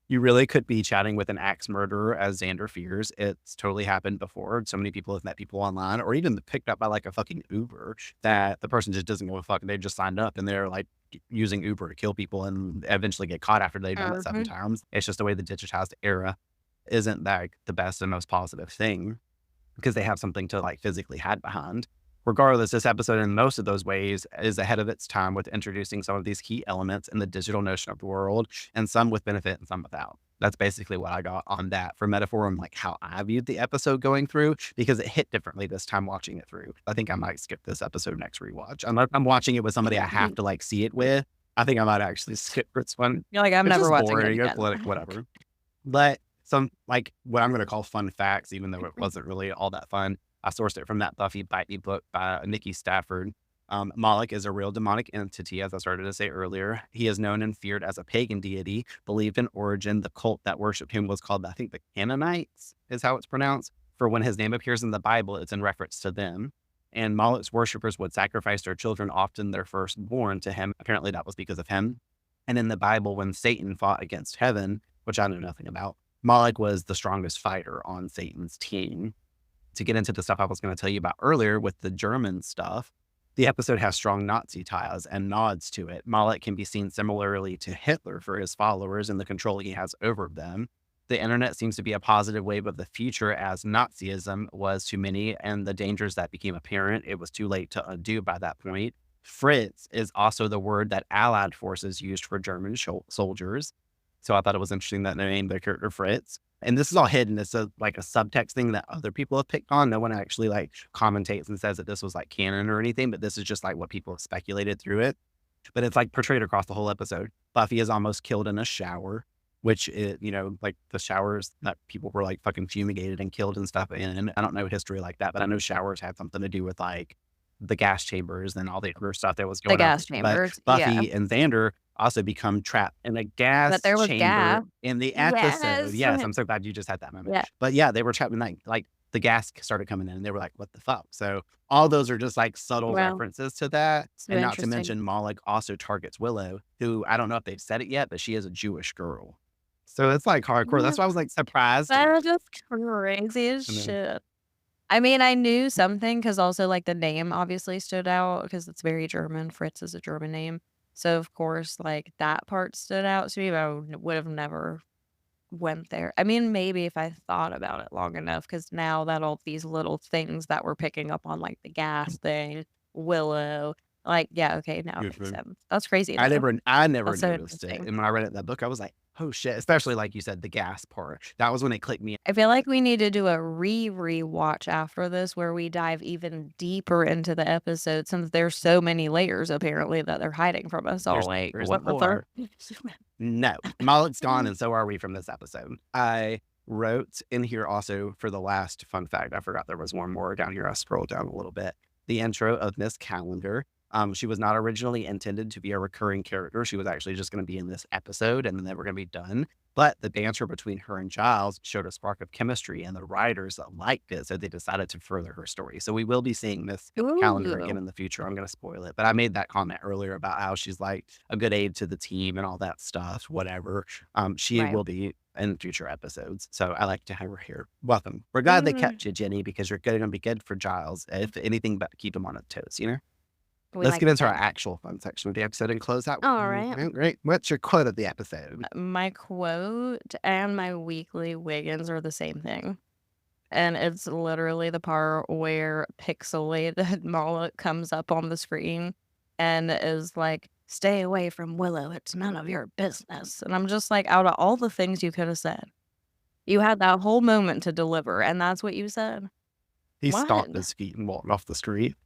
S3: You really could be chatting with an axe murderer, as Xander fears. It's totally happened before. So many people have met people online, or even picked up by like a fucking Uber, that the person just doesn't give a fuck. They just signed up and they're like using Uber to kill people and eventually get caught after they've done it 7 times. It's just the way the digitized era isn't like the best and most positive thing, because they have something to like physically hide behind. Regardless, this episode in most of those ways is ahead of its time with introducing some of these key elements in the digital notion of the world, and some with benefit and some without. That's basically what I got on that for metaphor and like how I viewed the episode going through, because it hit differently this time watching it through. I think I might skip this episode next rewatch. I'm watching it with somebody I have to like see it with. I think I might actually skip this one.
S4: You're like, I'm never watching it again.
S3: Whatever. But some like what I'm going to call fun facts, even though it wasn't really all that fun. I sourced it from that Buffy Bite Me book by Nikki Stafford. Moloch is a real demonic entity, as I started to say earlier. He is known and feared as a pagan deity, believed in origin. The cult that worshipped him was called, I think, the Canaanites is how it's pronounced. For when his name appears in the Bible, it's in reference to them. And Moloch's worshippers would sacrifice their children, often their firstborn, to him. Apparently that was because of him. And in the Bible, when Satan fought against heaven, which I know nothing about, Moloch was the strongest fighter on Satan's team. To get into the stuff I was going to tell you about earlier with the German stuff, the episode has strong Nazi ties and nods to it. Moloch can be seen similarly to Hitler for his followers and the control he has over them. The internet seems to be a positive wave of the future, as Nazism was to many, and the dangers that became apparent, it was too late to undo by that point. Fritz is also the word that Allied forces used for German soldiers. So I thought it was interesting that they named their character Fritz. And this is all hidden. It's like a subtext thing that other people have picked on. No one actually like commentates and says that this was like canon or anything, but this is just like what people have speculated through it. But it's like portrayed across the whole episode. Buffy is almost killed in a shower, which is, you know, like the showers that people were like fucking fumigated and killed and stuff in. I don't know history like that, but I know showers had something to do with like the gas chambers and all the other stuff that was going on.
S4: The gas chambers.
S3: But Buffy and Xander also become trapped in a gas chamber in the episode. Yes, I'm so glad you just had that moment.
S4: Yeah.
S3: But yeah, they were trapped in that, like the gas started coming in and they were like, what the fuck? So all those are just like subtle references to that.
S4: So
S3: and not to mention Moloch also targets Willow, who I don't know if they've said it yet, but she is a Jewish girl. So it's like hardcore. That's why I was like surprised.
S4: That's just crazy as shit. I mean, I knew something because also like the name obviously stood out because it's very German. Fritz is a German name. So of course, like that part stood out to me, but I would have never went there. I mean, maybe if I thought about it long enough, because now that all these little things that we're picking up on, like the gas thing, Willow, like, yeah, okay, now it makes sense. That's crazy.
S3: I never
S4: That's so
S3: noticed it. And when I read it in that book, I was like, oh shit, especially like you said, the gas part. That was when it clicked me.
S4: I feel like we need to do a rewatch after this where we dive even deeper into the episode, since there's so many layers apparently that they're hiding from us all. Like, what the fuck?
S3: No, Moloch's gone and so are we from this episode. I wrote in here also for the last fun fact. I forgot there was one more down here. I scrolled down a little bit. The intro of Miss Calendar. She was not originally intended to be a recurring character. She was actually just going to be in this episode and then they were going to be done. But the banter between her and Giles showed a spark of chemistry and the writers liked it. So they decided to further her story. So we will be seeing Miss Calendar again in the future. I'm going to spoil it. But I made that comment earlier about how she's like a good aid to the team and all that stuff, whatever. She
S4: Right.
S3: will be in future episodes. So I like to have her here. Welcome. We're glad they kept you, Jenny, because you're going to be good for Giles. If anything but keep him on his toes, you know?
S4: We
S3: Let's
S4: like
S3: get into our
S4: that.
S3: actual fun section of the episode and close out.
S4: All right.
S3: Great. What's your quote of the episode?
S4: My quote and my weekly Wiggins are the same thing. And it's literally the part where pixelated Mala comes up on the screen and is like, stay away from Willow. It's none of your business. And I'm just like, out of all the things you could have said, you had that whole moment to deliver. And that's what you said.
S3: He
S4: What?
S3: stomped his feet and walked off the street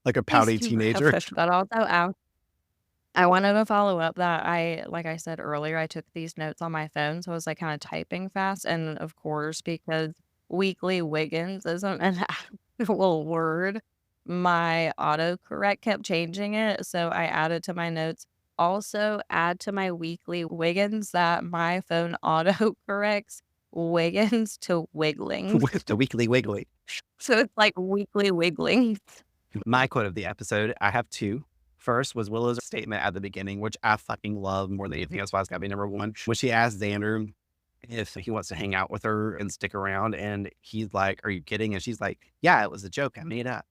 S3: like a pouty
S4: He's
S3: teenager.
S4: But also, I wanted to follow up that like I said earlier, I took these notes on my phone. So I was like kind of typing fast. And of course, because weekly Wiggins isn't an actual word, my autocorrect kept changing it. So I added to my notes, also add to my weekly Wiggins that my phone autocorrects Wiggins to wiggling.
S3: With the weekly wiggly.
S4: So it's like weekly wiggling.
S3: My quote of the episode, I have two. First was Willow's statement at the beginning, which I fucking love more than anything. That's why it's got to be number one. When she asked Xander if he wants to hang out with her and stick around. And he's like, are you kidding? And she's like, yeah, it was a joke. I made up.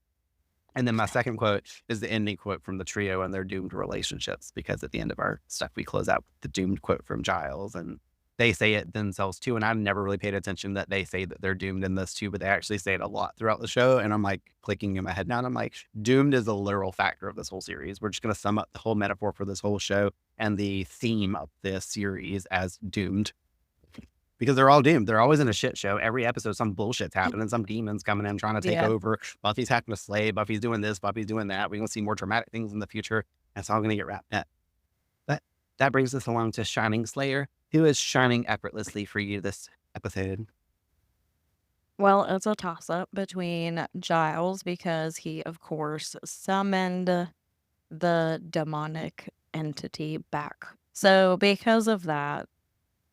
S3: And then my second quote is the ending quote from the trio and their doomed relationships, because at the end of our stuff, we close out with the doomed quote from Giles. And they say it themselves too. And I never really paid attention that they say that they're doomed in this too, but they actually say it a lot throughout the show. And I'm like clicking in my head now. And I'm like, doomed is a literal factor of this whole series. We're just going to sum up the whole metaphor for this whole show and the theme of this series as doomed. Because they're all doomed. They're always in a shit show. Every episode, some bullshit's happening. Some demons coming in trying to take over. Buffy's having to slay. Buffy's doing this. Buffy's doing that. We're going to see more dramatic things in the future. And it's all going to get wrapped up. But that brings us along to Shining Slayer, who is shining effortlessly for you this episode.
S4: Well, it's a toss-up between Giles, because he, of course, summoned the demonic entity back. So because of that,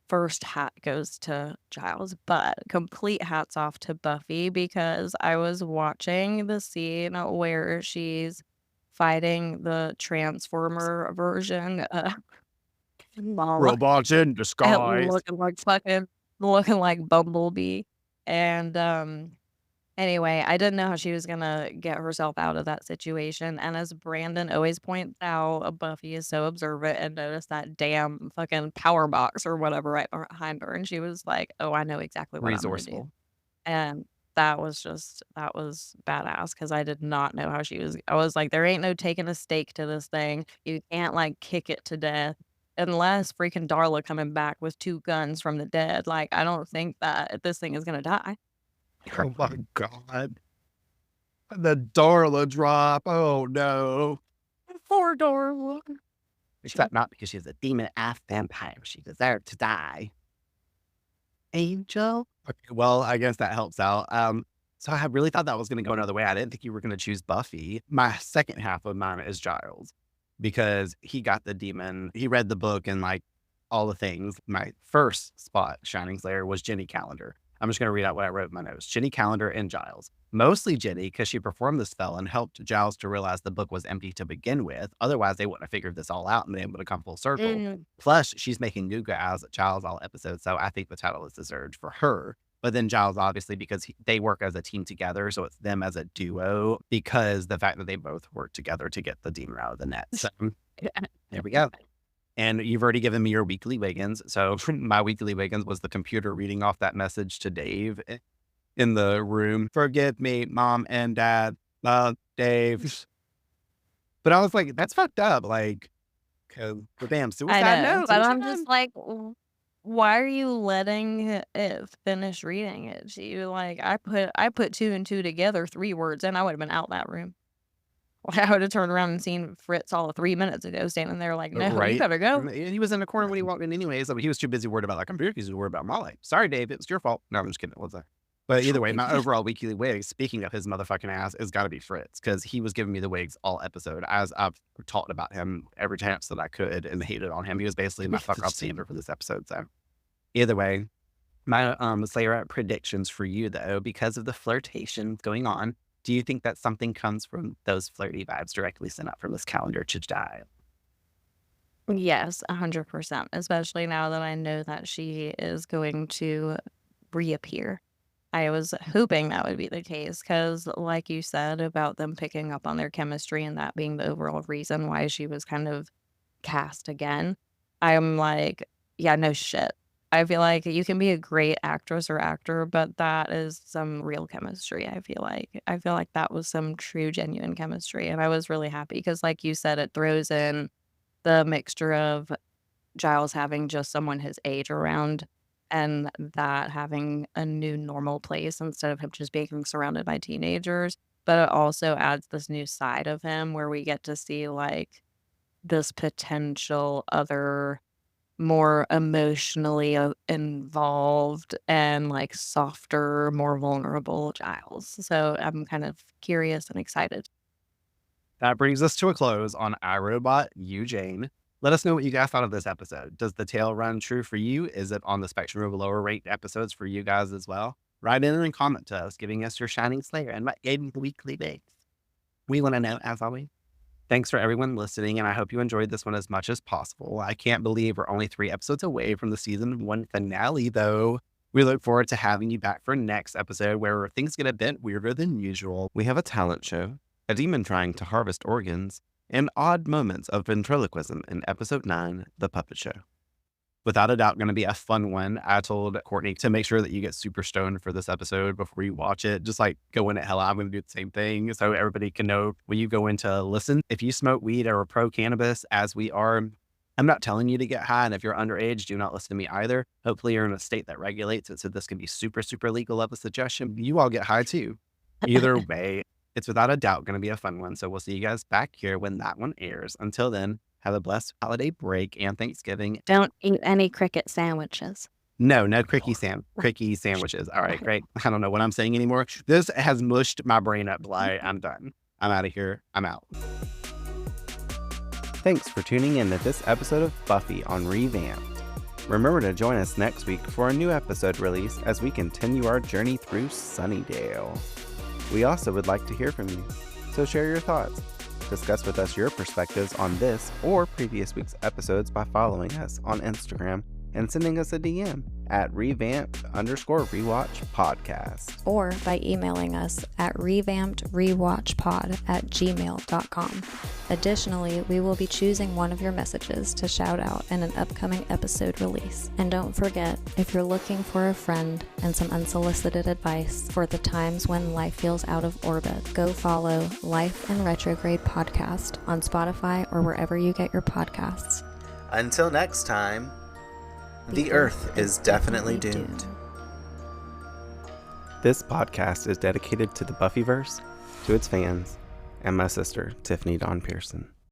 S4: first hat goes to Giles, but complete hats off to Buffy, because I was watching the scene where she's fighting the Transformer version of Mala.
S3: Robots in disguise.
S4: looking like Bumblebee. And anyway, I didn't know how she was gonna get herself out of that situation. And as Brandon always points out, Buffy is so observant and noticed that damn fucking power box or whatever right behind her. And she was like, oh, I know exactly what I'm gonna do.
S3: Resourceful.
S4: And that was badass, because I did not know how I was like, there ain't no taking a stake to this thing. You can't like kick it to death. Unless freaking Darla coming back with 2 guns from the dead. Like, I don't think that this thing is gonna die.
S3: Oh my God. The Darla drop. Oh no.
S4: Poor Darla.
S3: Except not because she's a demon-ass vampire. She deserved to die. Angel? Okay, well, I guess that helps out. So I really thought that was going to go another way. I didn't think you were going to choose Buffy. My second half of mine is Giles, because he got the demon. He read the book and like all the things. My first spot, Shining Slayer, was Jenny Calendar. I'm just going to read out what I wrote in my notes. Jenny Calendar and Giles. Mostly Jenny, because she performed the spell and helped Giles to realize the book was empty to begin with. Otherwise, they wouldn't have figured this all out and been able to come full circle. Plus, she's making new guys at Giles all episodes, so I think the title is deserved for her. But then Giles, obviously, because they work as a team together, so it's them as a duo, because the fact that they both work together to get the demon out of the net. So there we go. And you've already given me your weekly Wiggins. So my weekly Wiggins was the computer reading off that message to Dave in the room. Forgive me, Mom and Dad. Love, Dave. But I was like, that's fucked up. Like, the damn suicide
S4: I know,
S3: notes.
S4: but I'm just like, why are you letting it finish reading it? She like, I put 2 and 2 together, 3 words, and I would have been out that room. I would have turned around and seen Fritz all of 3 minutes ago standing there like, no, you
S3: Right?
S4: better go.
S3: And he was in the corner when he walked in anyways. He was too busy worried about, like, I'm busy worried about Molly. Sorry, Dave, it was your fault. No, I'm just kidding. What's that? But either way, my overall weekly wig, speaking of his motherfucking ass, is got to be Fritz, because he was giving me the wigs all episode, as I've talked about him every chance that I could and hated on him. He was basically my fuck off standard for this episode. So either way, my Slayer predictions for you, though, because of the flirtation going on, do you think that something comes from those flirty vibes directly sent out from this calendar to die?
S4: Yes, 100%, especially now that I know that she is going to reappear. I was hoping that would be the case because, like you said, about them picking up on their chemistry and that being the overall reason why she was kind of cast again. I'm like, yeah, no shit. I feel like you can be a great actress or actor, but that is some real chemistry, I feel like. I feel like that was some true, genuine chemistry. And I was really happy because, like you said, it throws in the mixture of Giles having just someone his age around and that having a new normal place instead of him just being surrounded by teenagers. But it also adds this new side of him where we get to see like this potential other more emotionally involved and like softer, more vulnerable Giles. So I'm kind of curious and excited.
S3: That brings us to a close on iRobot, You Jane. Let us know what you guys thought of this episode. Does the tale run true for you? Is it on the spectrum of lower ranked episodes for you guys as well? Write in and comment to us, giving us your shining Slayer and what gave the weekly base. We want to know, as always. Thanks for everyone listening, and I hope you enjoyed this one as much as possible. I can't believe we're only 3 episodes away from the season 1 finale, though. We look forward to having you back for next episode where things get a bit weirder than usual. We have a talent show, a demon trying to harvest organs, and odd moments of ventriloquism in episode 9, The Puppet Show. Without a doubt, going to be a fun one. I told Courtney to make sure that you get super stoned for this episode before you watch it. Just like go in at hell, I'm going to do the same thing so everybody can know when you go in to listen. If you smoke weed or are pro cannabis, as we are, I'm not telling you to get high. And if you're underage, do not listen to me either. Hopefully you're in a state that regulates it, so this can be super, super legal of a suggestion. You all get high too. Either way, it's without a doubt going to be a fun one. So we'll see you guys back here when that one airs. Until then, have a blessed holiday break and Thanksgiving.
S2: Don't eat any cricket sandwiches.
S3: No cricky sandwiches. All right, great. I don't know what I'm saying anymore. This has mushed my brain up, Bly. I'm done. I'm out of here. I'm out. Thanks for tuning in to this episode of Buffy on Revamped. Remember to join us next week for a new episode release as we continue our journey through Sunnydale. We also would like to hear from you, so share your thoughts. Discuss with us your perspectives on this or previous week's episodes by following us on Instagram and sending us a DM at revamped_rewatch podcast.
S2: Or by emailing us at revampedrewatchpod@gmail.com. Additionally, we will be choosing one of your messages to shout out in an upcoming episode release. And don't forget, if you're looking for a friend and some unsolicited advice for the times when life feels out of orbit, go follow Life in Retrograde Podcast on Spotify or wherever you get your podcasts.
S1: Until next time, the Earth is definitely doomed.
S3: This podcast is dedicated to the Buffyverse, to its fans, and my sister, Tiffany Dawn Pearson.